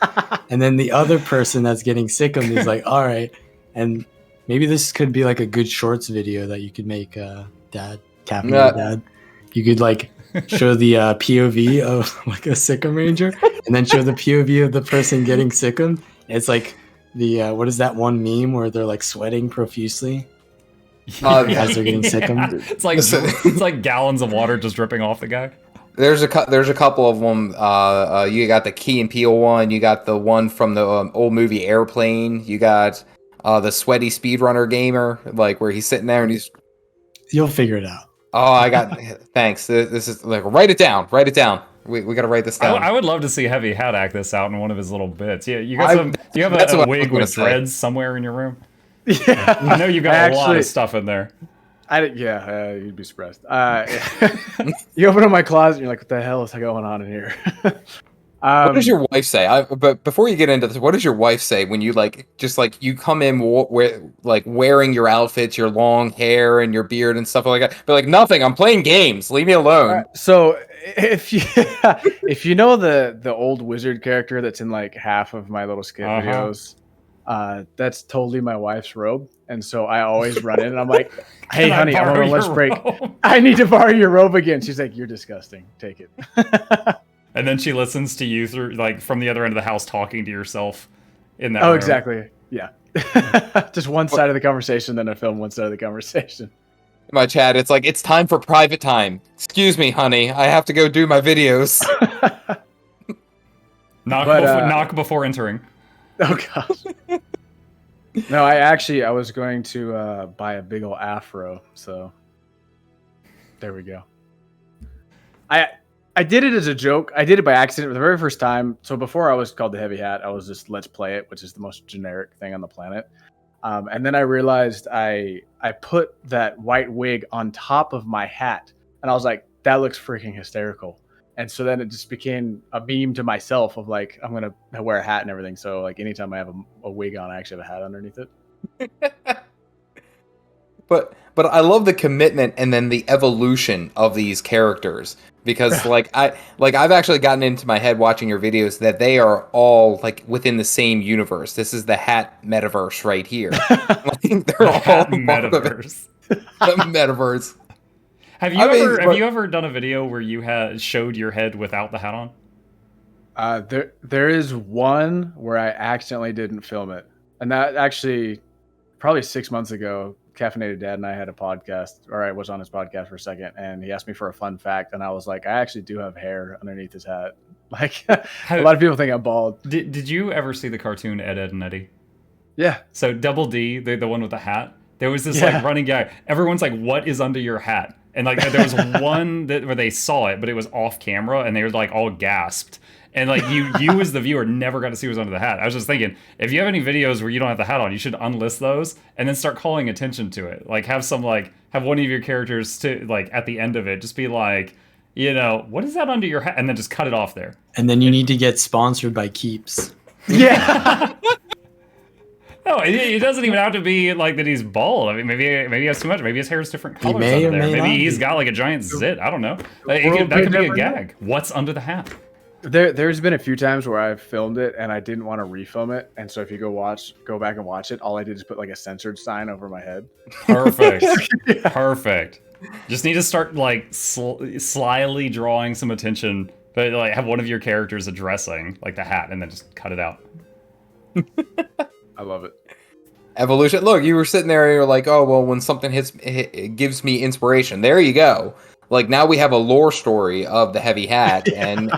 And then the other person that's getting Sick'em is like, all right. And maybe this could be like a good shorts video that you could make, Dad, Caffeinated Dad. You could like show the POV of like a Sick'em ranger and then show the POV of the person getting Sick'em. It's like the, what is that one meme where they're like sweating profusely? As they're getting Sick'em. It's like gallons of water just dripping off the guy. There's a couple of them. You got the Key and Peele one. You got the one from the old movie Airplane. You got the sweaty speedrunner gamer, like where he's sitting there and he's. You'll figure it out. Oh, I got. Thanks. This is like write it down. Write it down. We got to write this down. I would love to see Heavy Hat act this out in one of his little bits. Yeah, you got some. Do you have a wig with dreads somewhere in your room? Yeah, I know you got a lot of stuff in there. You'd be surprised. You open up my closet, and you're like, "What the hell is going on in here?" What does your wife say? But before you get into this, what does your wife say when you you come in wearing your outfits, your long hair and your beard and stuff like that? But like nothing. I'm playing games. Leave me alone. So if you if you know the old wizard character that's in like half of my little skit videos, that's totally my wife's robe. And so I always run in and I'm like, "Hey, honey, I'm on a lunch break. I need to borrow your robe again." She's like, "You're disgusting. Take it." And then she listens to you through, like, from the other end of the house, talking to yourself in that room. Exactly. Yeah. Just one side of the conversation, then I film one side of the conversation. In my chat, it's like, it's time for private time. Excuse me, honey. I have to go do my videos. Knock before entering. Oh, gosh. No, I was going to buy a big old afro, so there we go. I did it as a joke. I did it by accident for the very first time. So before I was called the Heavy Hat, I was just Let's Play It, which is the most generic thing on the planet. And then I realized I put that white wig on top of my hat, and I was like, that looks freaking hysterical. And so then it just became a meme to myself of like, I'm going to wear a hat and everything. So like anytime I have a wig on, I actually have a hat underneath it. But I love the commitment and then the evolution of these characters, because I've actually gotten into my head watching your videos that they are all like within the same universe. This is the hat metaverse right here. They're all metaverse. The metaverse. Have you ever done a video where you showed your head without the hat on? There is one where I accidentally didn't film it, and that actually probably 6 months ago. Caffeinated Dad and I had a podcast, or I was on his podcast for a second, and he asked me for a fun fact, and I was like, I actually do have hair underneath his hat. Like a lot of people think I'm bald. Did you ever see the cartoon Ed, Edd and Eddy? Yeah. So Double D, the one with the hat, there was this like running gag. Everyone's like, "What is under your hat?" And like there was one where they saw it, but it was off camera, and they were like all gasped. And like you as the viewer never got to see what was under the hat. I was just thinking, if you have any videos where you don't have the hat on, you should unlist those and then start calling attention to it. Like have one of your characters to like at the end of it just be like, what is that under your hat? And then just cut it off there. And then you need to get sponsored by Keeps. Yeah. No, it doesn't even have to be like that he's bald. I mean, maybe he has too much. Maybe his hair is different colors under there. Maybe he's got like a giant zit. I don't know. That could be a gag. What's under the hat? There's been a few times where I've filmed it and I didn't want to refilm it, and so if you go back and watch it, all I did is put like a censored sign over my head. Perfect. Perfect. Just need to start like slyly drawing some attention, but like have one of your characters addressing like the hat, and then just cut it out. I love it. Evolution. Look, you were sitting there and you're like, oh well, when something it gives me inspiration. There you go. Like now we have a lore story of the Heavy Hat, and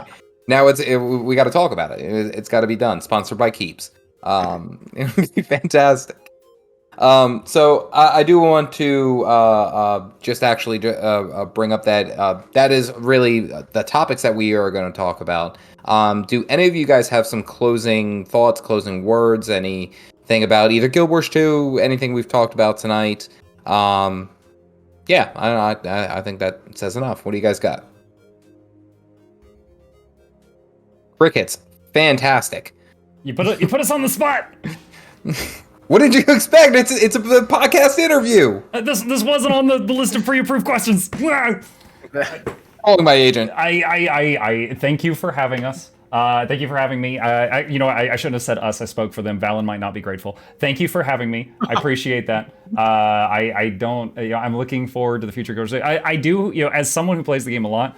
now we got to talk about it. It's got to be done. Sponsored by Keeps. It would be fantastic. So I do want to just actually bring up that is really the topics that we are going to talk about. Do any of you guys have some closing thoughts, closing words, anything about either Guild Wars 2, anything we've talked about tonight? Yeah, I think that says enough. What do you guys got? Crickets, fantastic. You put us on the spot. What did you expect? It's a podcast interview. This wasn't on the list of pre-approved questions. Calling my agent. I thank you for having us. Thank you for having me. I shouldn't have said us. I spoke for them. Valen might not be grateful. Thank you for having me. I appreciate that. I'm looking forward to the future. I do, as someone who plays the game a lot,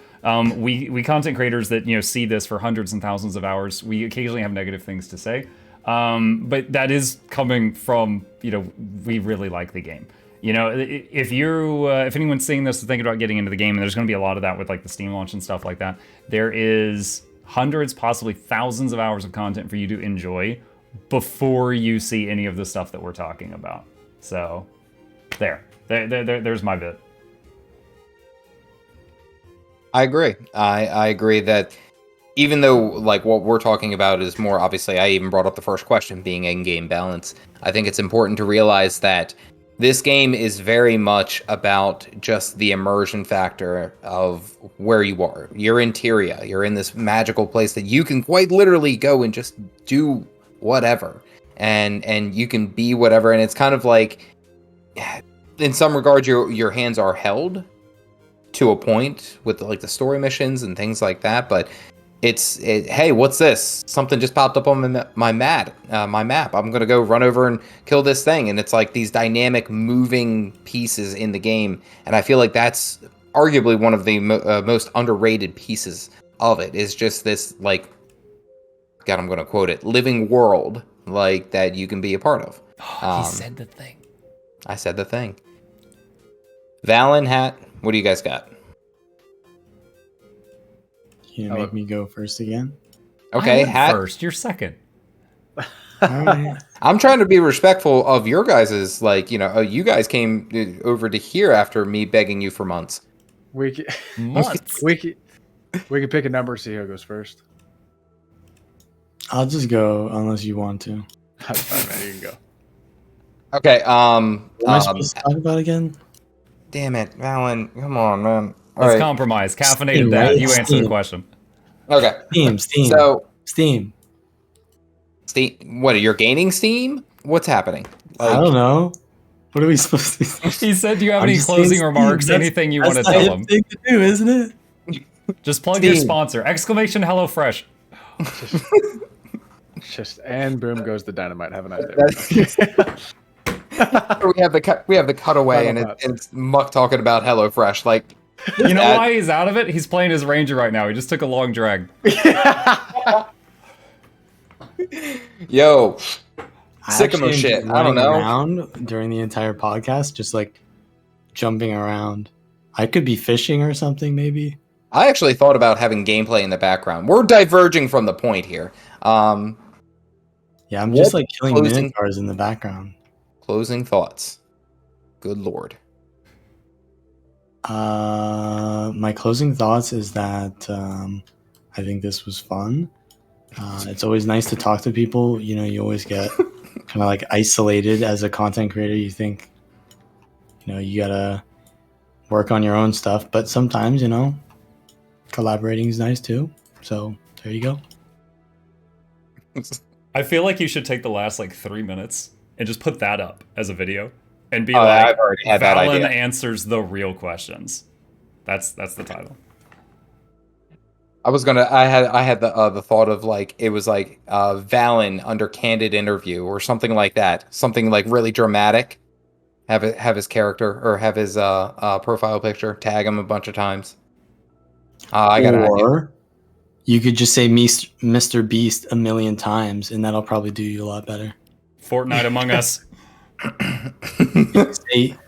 we content creators that, see this for hundreds and thousands of hours, we occasionally have negative things to say. But that is coming from, we really like the game. if anyone's seeing this and thinking about getting into the game, and there's going to be a lot of that with like the Steam launch and stuff like that, there is hundreds, possibly thousands of hours of content for you to enjoy before you see any of the stuff that we're talking about. So there's my bit. I agree. I agree that even though like what we're talking about is more obviously, I even brought up the first question being in-game balance. I think it's important to realize that this game is very much about just the immersion factor of where you are. You're in Tyria. You're in this magical place that you can quite literally go and just do whatever. And you can be whatever. And it's kind of like, in some regards, your hands are held to a point with like the story missions and things like that. But hey, what's this? Something just popped up on my map. I'm gonna go run over and kill this thing, and it's like these dynamic, moving pieces in the game, and I feel like that's arguably one of the most underrated pieces of it. Is just this like, God, I'm gonna quote it, living world like that you can be a part of. He said the thing. I said the thing. Valen, Hat, what do you guys got? You make me go first again? Okay, Hat first. You're second. All right. I'm trying to be respectful of your guys's, like, you guys came over to here after me begging you for months. Months. We can pick a number, see who goes first. I'll just go unless you want to. That's fine, man. You can go. Okay, What am I supposed to talk about again? Damn it, Valen, come on, man. Let's compromise. Caffeinated Steam, that. right? You answer the question. Okay. Steam. So, Steam. what, you're gaining Steam? What's happening? I don't know. What are we supposed to do? He said, do you have I'm any just closing saying remarks? Steam. Anything you want to That's the tell hip him? thing to do, isn't it? Just plug your Steam. sponsor! Exclamation HelloFresh. And boom goes the dynamite. Have a nice day. we have the cutaway, and Final it's Muck talking about HelloFresh. Like, You know why he's out of it? He's playing his Ranger right now. He just took a long drag. Yo, I sycamore actually shit. am I don't running know. around during the entire podcast, just like jumping around. I could be fishing or something, maybe. I actually thought about having gameplay in the background. We're diverging from the point here. Yeah, I'm What just like killing closing- minotaurs in the background. Closing thoughts. Good lord. My closing thoughts is that I think this was fun. It's always nice to talk to people. You always get kind of like isolated as a content creator. You think, you gotta work on your own stuff, but sometimes, collaborating is nice too. So there you go. I feel like you should take the last like 3 minutes and just put that up as a video and be I've already had that Valen idea. answers the real questions. That's the title. I had the thought of like, it was like Valen under candid interview or something like that. Something like really dramatic. Have his character or have his profile picture, tag him a bunch of times. I got an idea. Or you could just say Mr. Beast a million times, and that'll probably do you a lot better. Fortnite Among Us.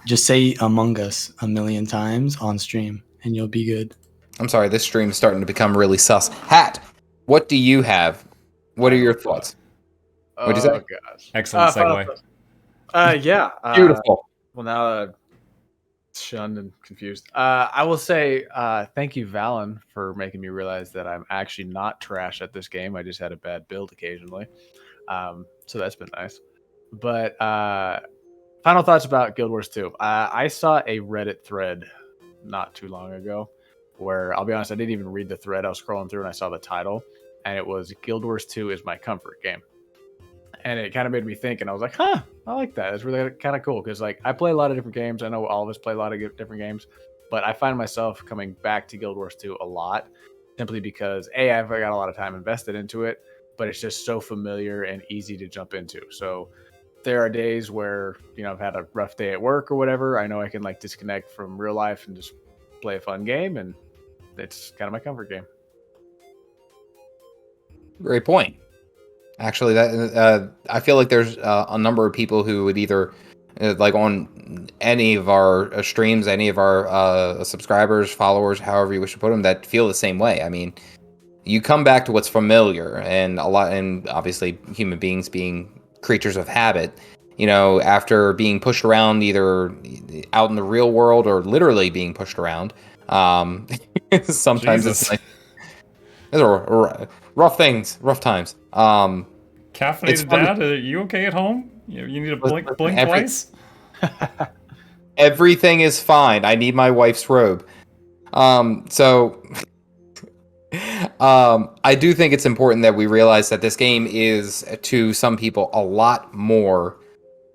Just say Among Us a million times on stream, and you'll be good. I'm sorry, this stream is starting to become really sus. Hat, what do you have? What are your thoughts? What'd you say? Oh gosh. Excellent segue. Yeah. Beautiful. Well, now that I'm shunned and confused, I will say thank you, Valen, for making me realize that I'm actually not trash at this game. I just had a bad build occasionally. So that's been nice. But final thoughts about Guild Wars 2. I saw a Reddit thread not too long ago where, I'll be honest, I didn't even read the thread. I was scrolling through and I saw the title, and it was Guild Wars 2 is my comfort game. And it kind of made me think, and I was like, I like that. It's really kind of cool because, like, I play a lot of different games. I know all of us play a lot of different games, but I find myself coming back to Guild Wars 2 a lot simply because, I've got a lot of time invested into it, but it's just so familiar and easy to jump into. So there are days where, I've had a rough day at work or whatever. I know I can, like, disconnect from real life and just play a fun game, and it's kind of my comfort game. Great point. Actually, that I feel like there's a number of people who would either like on any of our streams, any of our subscribers, followers, however you wish to put them, that feel the same way. I mean, you come back to what's familiar, and obviously human beings being creatures of habit, you know, after being pushed around either out in the real world or literally being pushed around, sometimes Jesus. it's like, those are rough things, rough times. Caffeinated dad, are you okay at home? You need to blink twice? Everything is fine. I need my wife's robe. So I do think it's important that we realize that this game is, to some people, a lot more.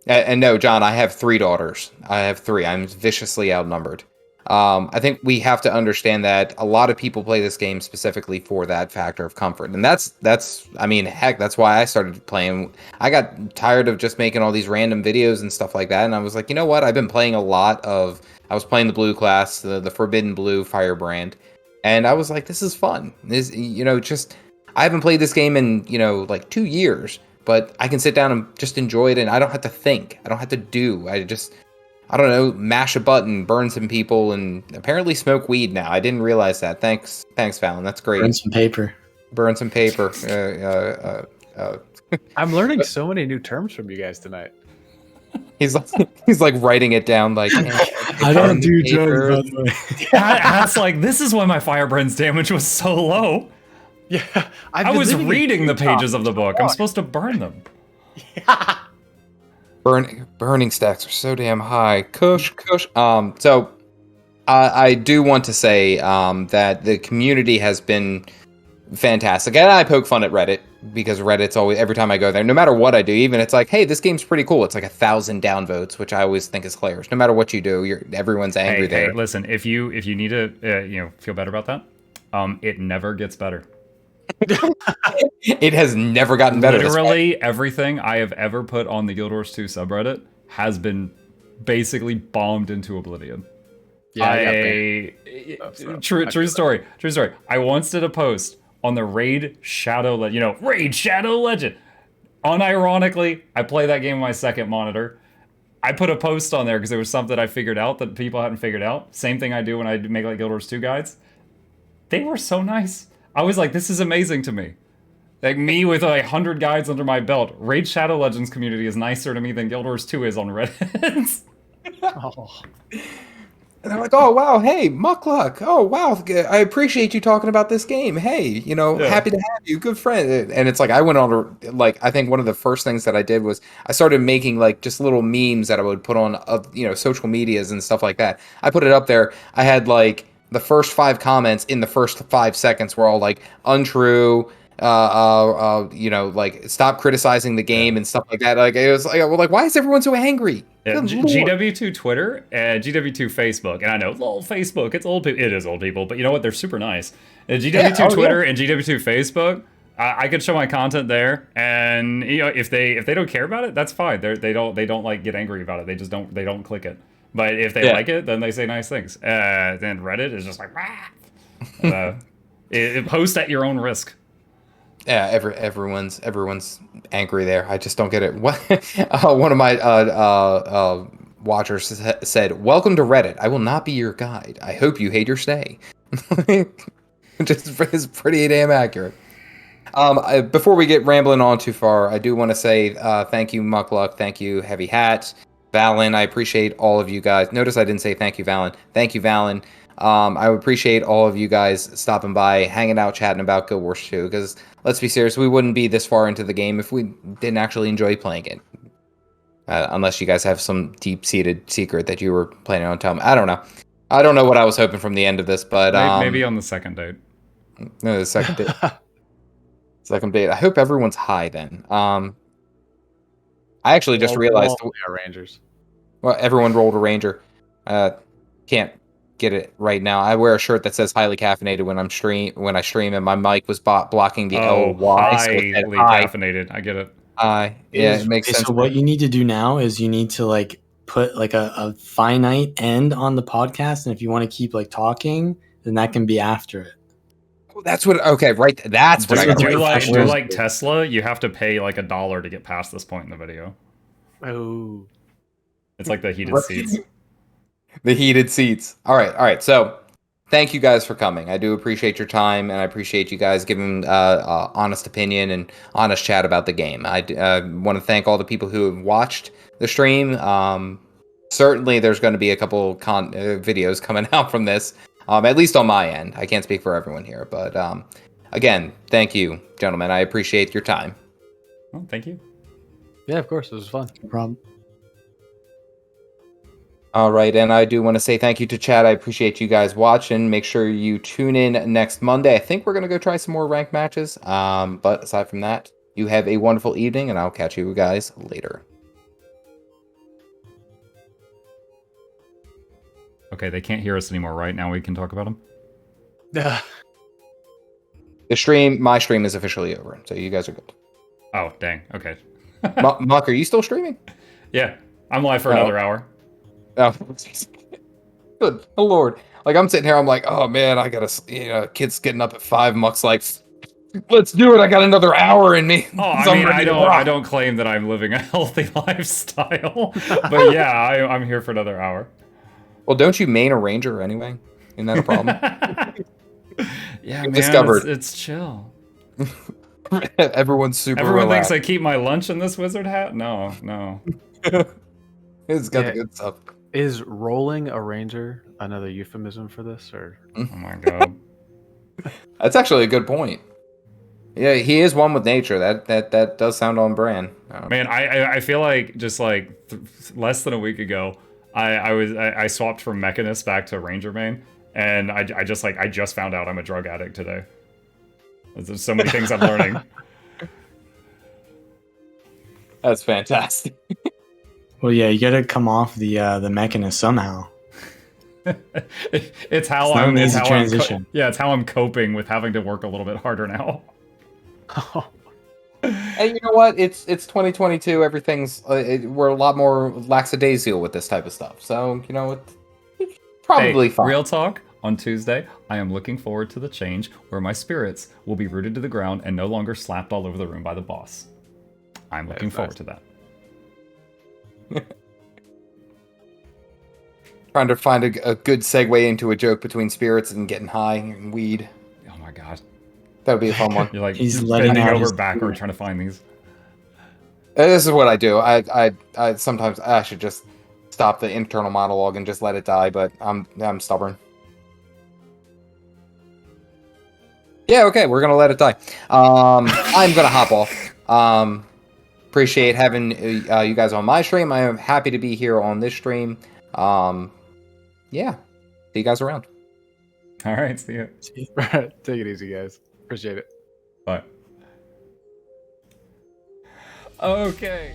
And no, John, I have 3 daughters. I have 3. I'm viciously outnumbered. I think we have to understand that a lot of people play this game specifically for that factor of comfort. And that's I mean, heck, that's why I started playing. I got tired of just making all these random videos and stuff like that. And I was like, you know what? I've been playing a lot of, I was playing the blue class, the Forbidden Blue Firebrand. And I was like, this is fun. This, you know, just, I haven't played this game in, you know, like 2 years, but I can sit down and just enjoy it. And I don't have to think. I don't have to do. I don't know, mash a button, burn some people, and apparently smoke weed now. I didn't realize that. Thanks, Fallon. That's great. Burn some paper. Burn some paper. I'm learning so many new terms from you guys tonight. He's like writing it down. Like, I don't do drugs, by the way. That's like, this is why my Firebrand's damage was so low. Yeah, I was reading the pages of the book. I'm supposed to burn them. Yeah. Burning stacks are so damn high. Kush. So I do want to say that the community has been fantastic. And I poke fun at Reddit because Reddit's always, every time I go there, no matter what I do, even it's like, hey, this game's pretty cool. It's like 1,000 downvotes, which I always think is hilarious. No matter what you do, everyone's angry there. Hey, listen, if you need to feel better about that, it never gets better. It has never gotten better. Literally everything I have ever put on the Guild Wars 2 subreddit has been basically bombed into oblivion. Yeah, true story. I once did a post on the Raid Shadow Legend. Raid Shadow Legend. Unironically, I play that game on my second monitor. I put a post on there because there was something I figured out that people hadn't figured out. Same thing I do when I make like Guild Wars 2 guides. They were so nice. I was like, this is amazing to me. Like, me with 100 guides under my belt. Raid Shadow Legends community is nicer to me than Guild Wars 2 is on Reddit. Oh. And they're like, oh, wow, hey, Muckluck. Oh, wow, I appreciate you talking about this game. Hey, happy to have you, good friend. And it's like, I went on, I think one of the first things that I did was I started making, just little memes that I would put on, social medias and stuff like that. I put it up there. I had, the first 5 comments in the first 5 seconds were all, untrue, stop criticizing the game and stuff like that. It was like, why is everyone so angry? Yeah, GW2 Twitter and GW2 Facebook, and I know, Facebook, it's old people. It is old people, but you know what? They're super nice. GW2 Twitter and GW2 Facebook, I could show my content there, and if they don't care about it, that's fine. They don't get angry about it. They just don't click it. But if they like it, then they say nice things. Then Reddit is just like, it post at your own risk. Yeah, everyone's angry there. I just don't get it. One of my watchers said, "Welcome to Reddit. I will not be your guide. I hope you hate your stay." Just is pretty damn accurate. Before we get rambling on too far, I do want to say thank you, Muckluck. Thank you, Heavy Hat, Valen. I appreciate all of you guys. Notice I didn't say thank you, Valen. Thank you, Valen. I appreciate all of you guys stopping by, hanging out, chatting about Guild Wars 2, because let's be serious, we wouldn't be this far into the game if we didn't actually enjoy playing it. Unless you guys have some deep-seated secret that you were planning on telling me. I don't know. I don't know what I was hoping from the end of this, but... maybe on the second date. No, the second date. Second date. I hope everyone's high then. I actually just realized... We are Rangers. Well, everyone rolled a Ranger. Can't get it right now. I wear a shirt that says highly caffeinated when I stream, and my mic was blocking the LY. Highly caffeinated. I get it. It makes sense. So what you need to do now is you need to put a finite end on the podcast, and if you want to keep talking, then that can be after it. That's what. Okay, right. That's what I got. Do like Tesla. You have to pay $1 to get past this point in the video. Oh. It's like the heated seats. The heated seats. All right. So, thank you guys for coming. I do appreciate your time, and I appreciate you guys giving honest opinion and honest chat about the game. I want to thank all the people who have watched the stream. Certainly, there's going to be a couple videos coming out from this, at least on my end. I can't speak for everyone here, but again, thank you, gentlemen. I appreciate your time. Well, thank you. Yeah, of course. It was fun. No problem. All right, and I do want to say thank you to Chad. I appreciate you guys watching. Make sure you tune in next Monday. I think we're going to go try some more ranked matches. But aside from that, you have a wonderful evening, and I'll catch you guys later. Okay, they can't hear us anymore, right? Now we can talk about them? My stream is officially over, so you guys are good. Oh, dang. Okay. Muck, are you still streaming? Yeah, I'm live for another hour. Oh, good Lord. Like, I'm sitting here, I'm like, oh man, I gotta, kid's getting up at 5. Muck's like, let's do it. I got another hour in me. Oh, I mean, I don't claim that I'm living a healthy lifestyle, but yeah, I'm here for another hour. Well, don't you main a ranger anyway? Isn't that a problem? Yeah, You've man, discovered. it's chill. Everyone's super Everyone relaxed. thinks I keep my lunch in this wizard hat? No. It's got the good stuff. Is rolling a ranger another euphemism for this, or? Oh my god. That's actually a good point. Yeah, he is one with nature. That does sound on brand. Man, I feel like just like less than a week ago, I swapped from Mechanist back to Ranger main, and I just found out I'm a drug addict today. There's so many things I'm learning. That's fantastic. Well, yeah, you got to come off the Mechanist somehow. It's how It's not I'm. an It's easy how transition. it's how I'm coping with having to work a little bit harder now. And you know what? It's 2022. Everything's we're a lot more lackadaisical with this type of stuff. So it's probably Hey, fine. real talk. On Tuesday, I am looking forward to the change where my spirits will be rooted to the ground and no longer slapped all over the room by the boss. I'm looking forward to that. Trying to find a good segue into a joke between spirits and getting high and weed. Oh my god. That would be a fun one. You're like He's letting bending out over his backward trying to find these. This is what I do. I sometimes I should just stop the internal monologue and just let it die, but I'm stubborn. Yeah, okay, we're gonna let it die. I'm gonna hop off. Appreciate having you guys on my stream. I am happy to be here on this stream. Yeah, see you guys around. All right, see ya. Take it easy, guys. Appreciate it. Bye. Okay.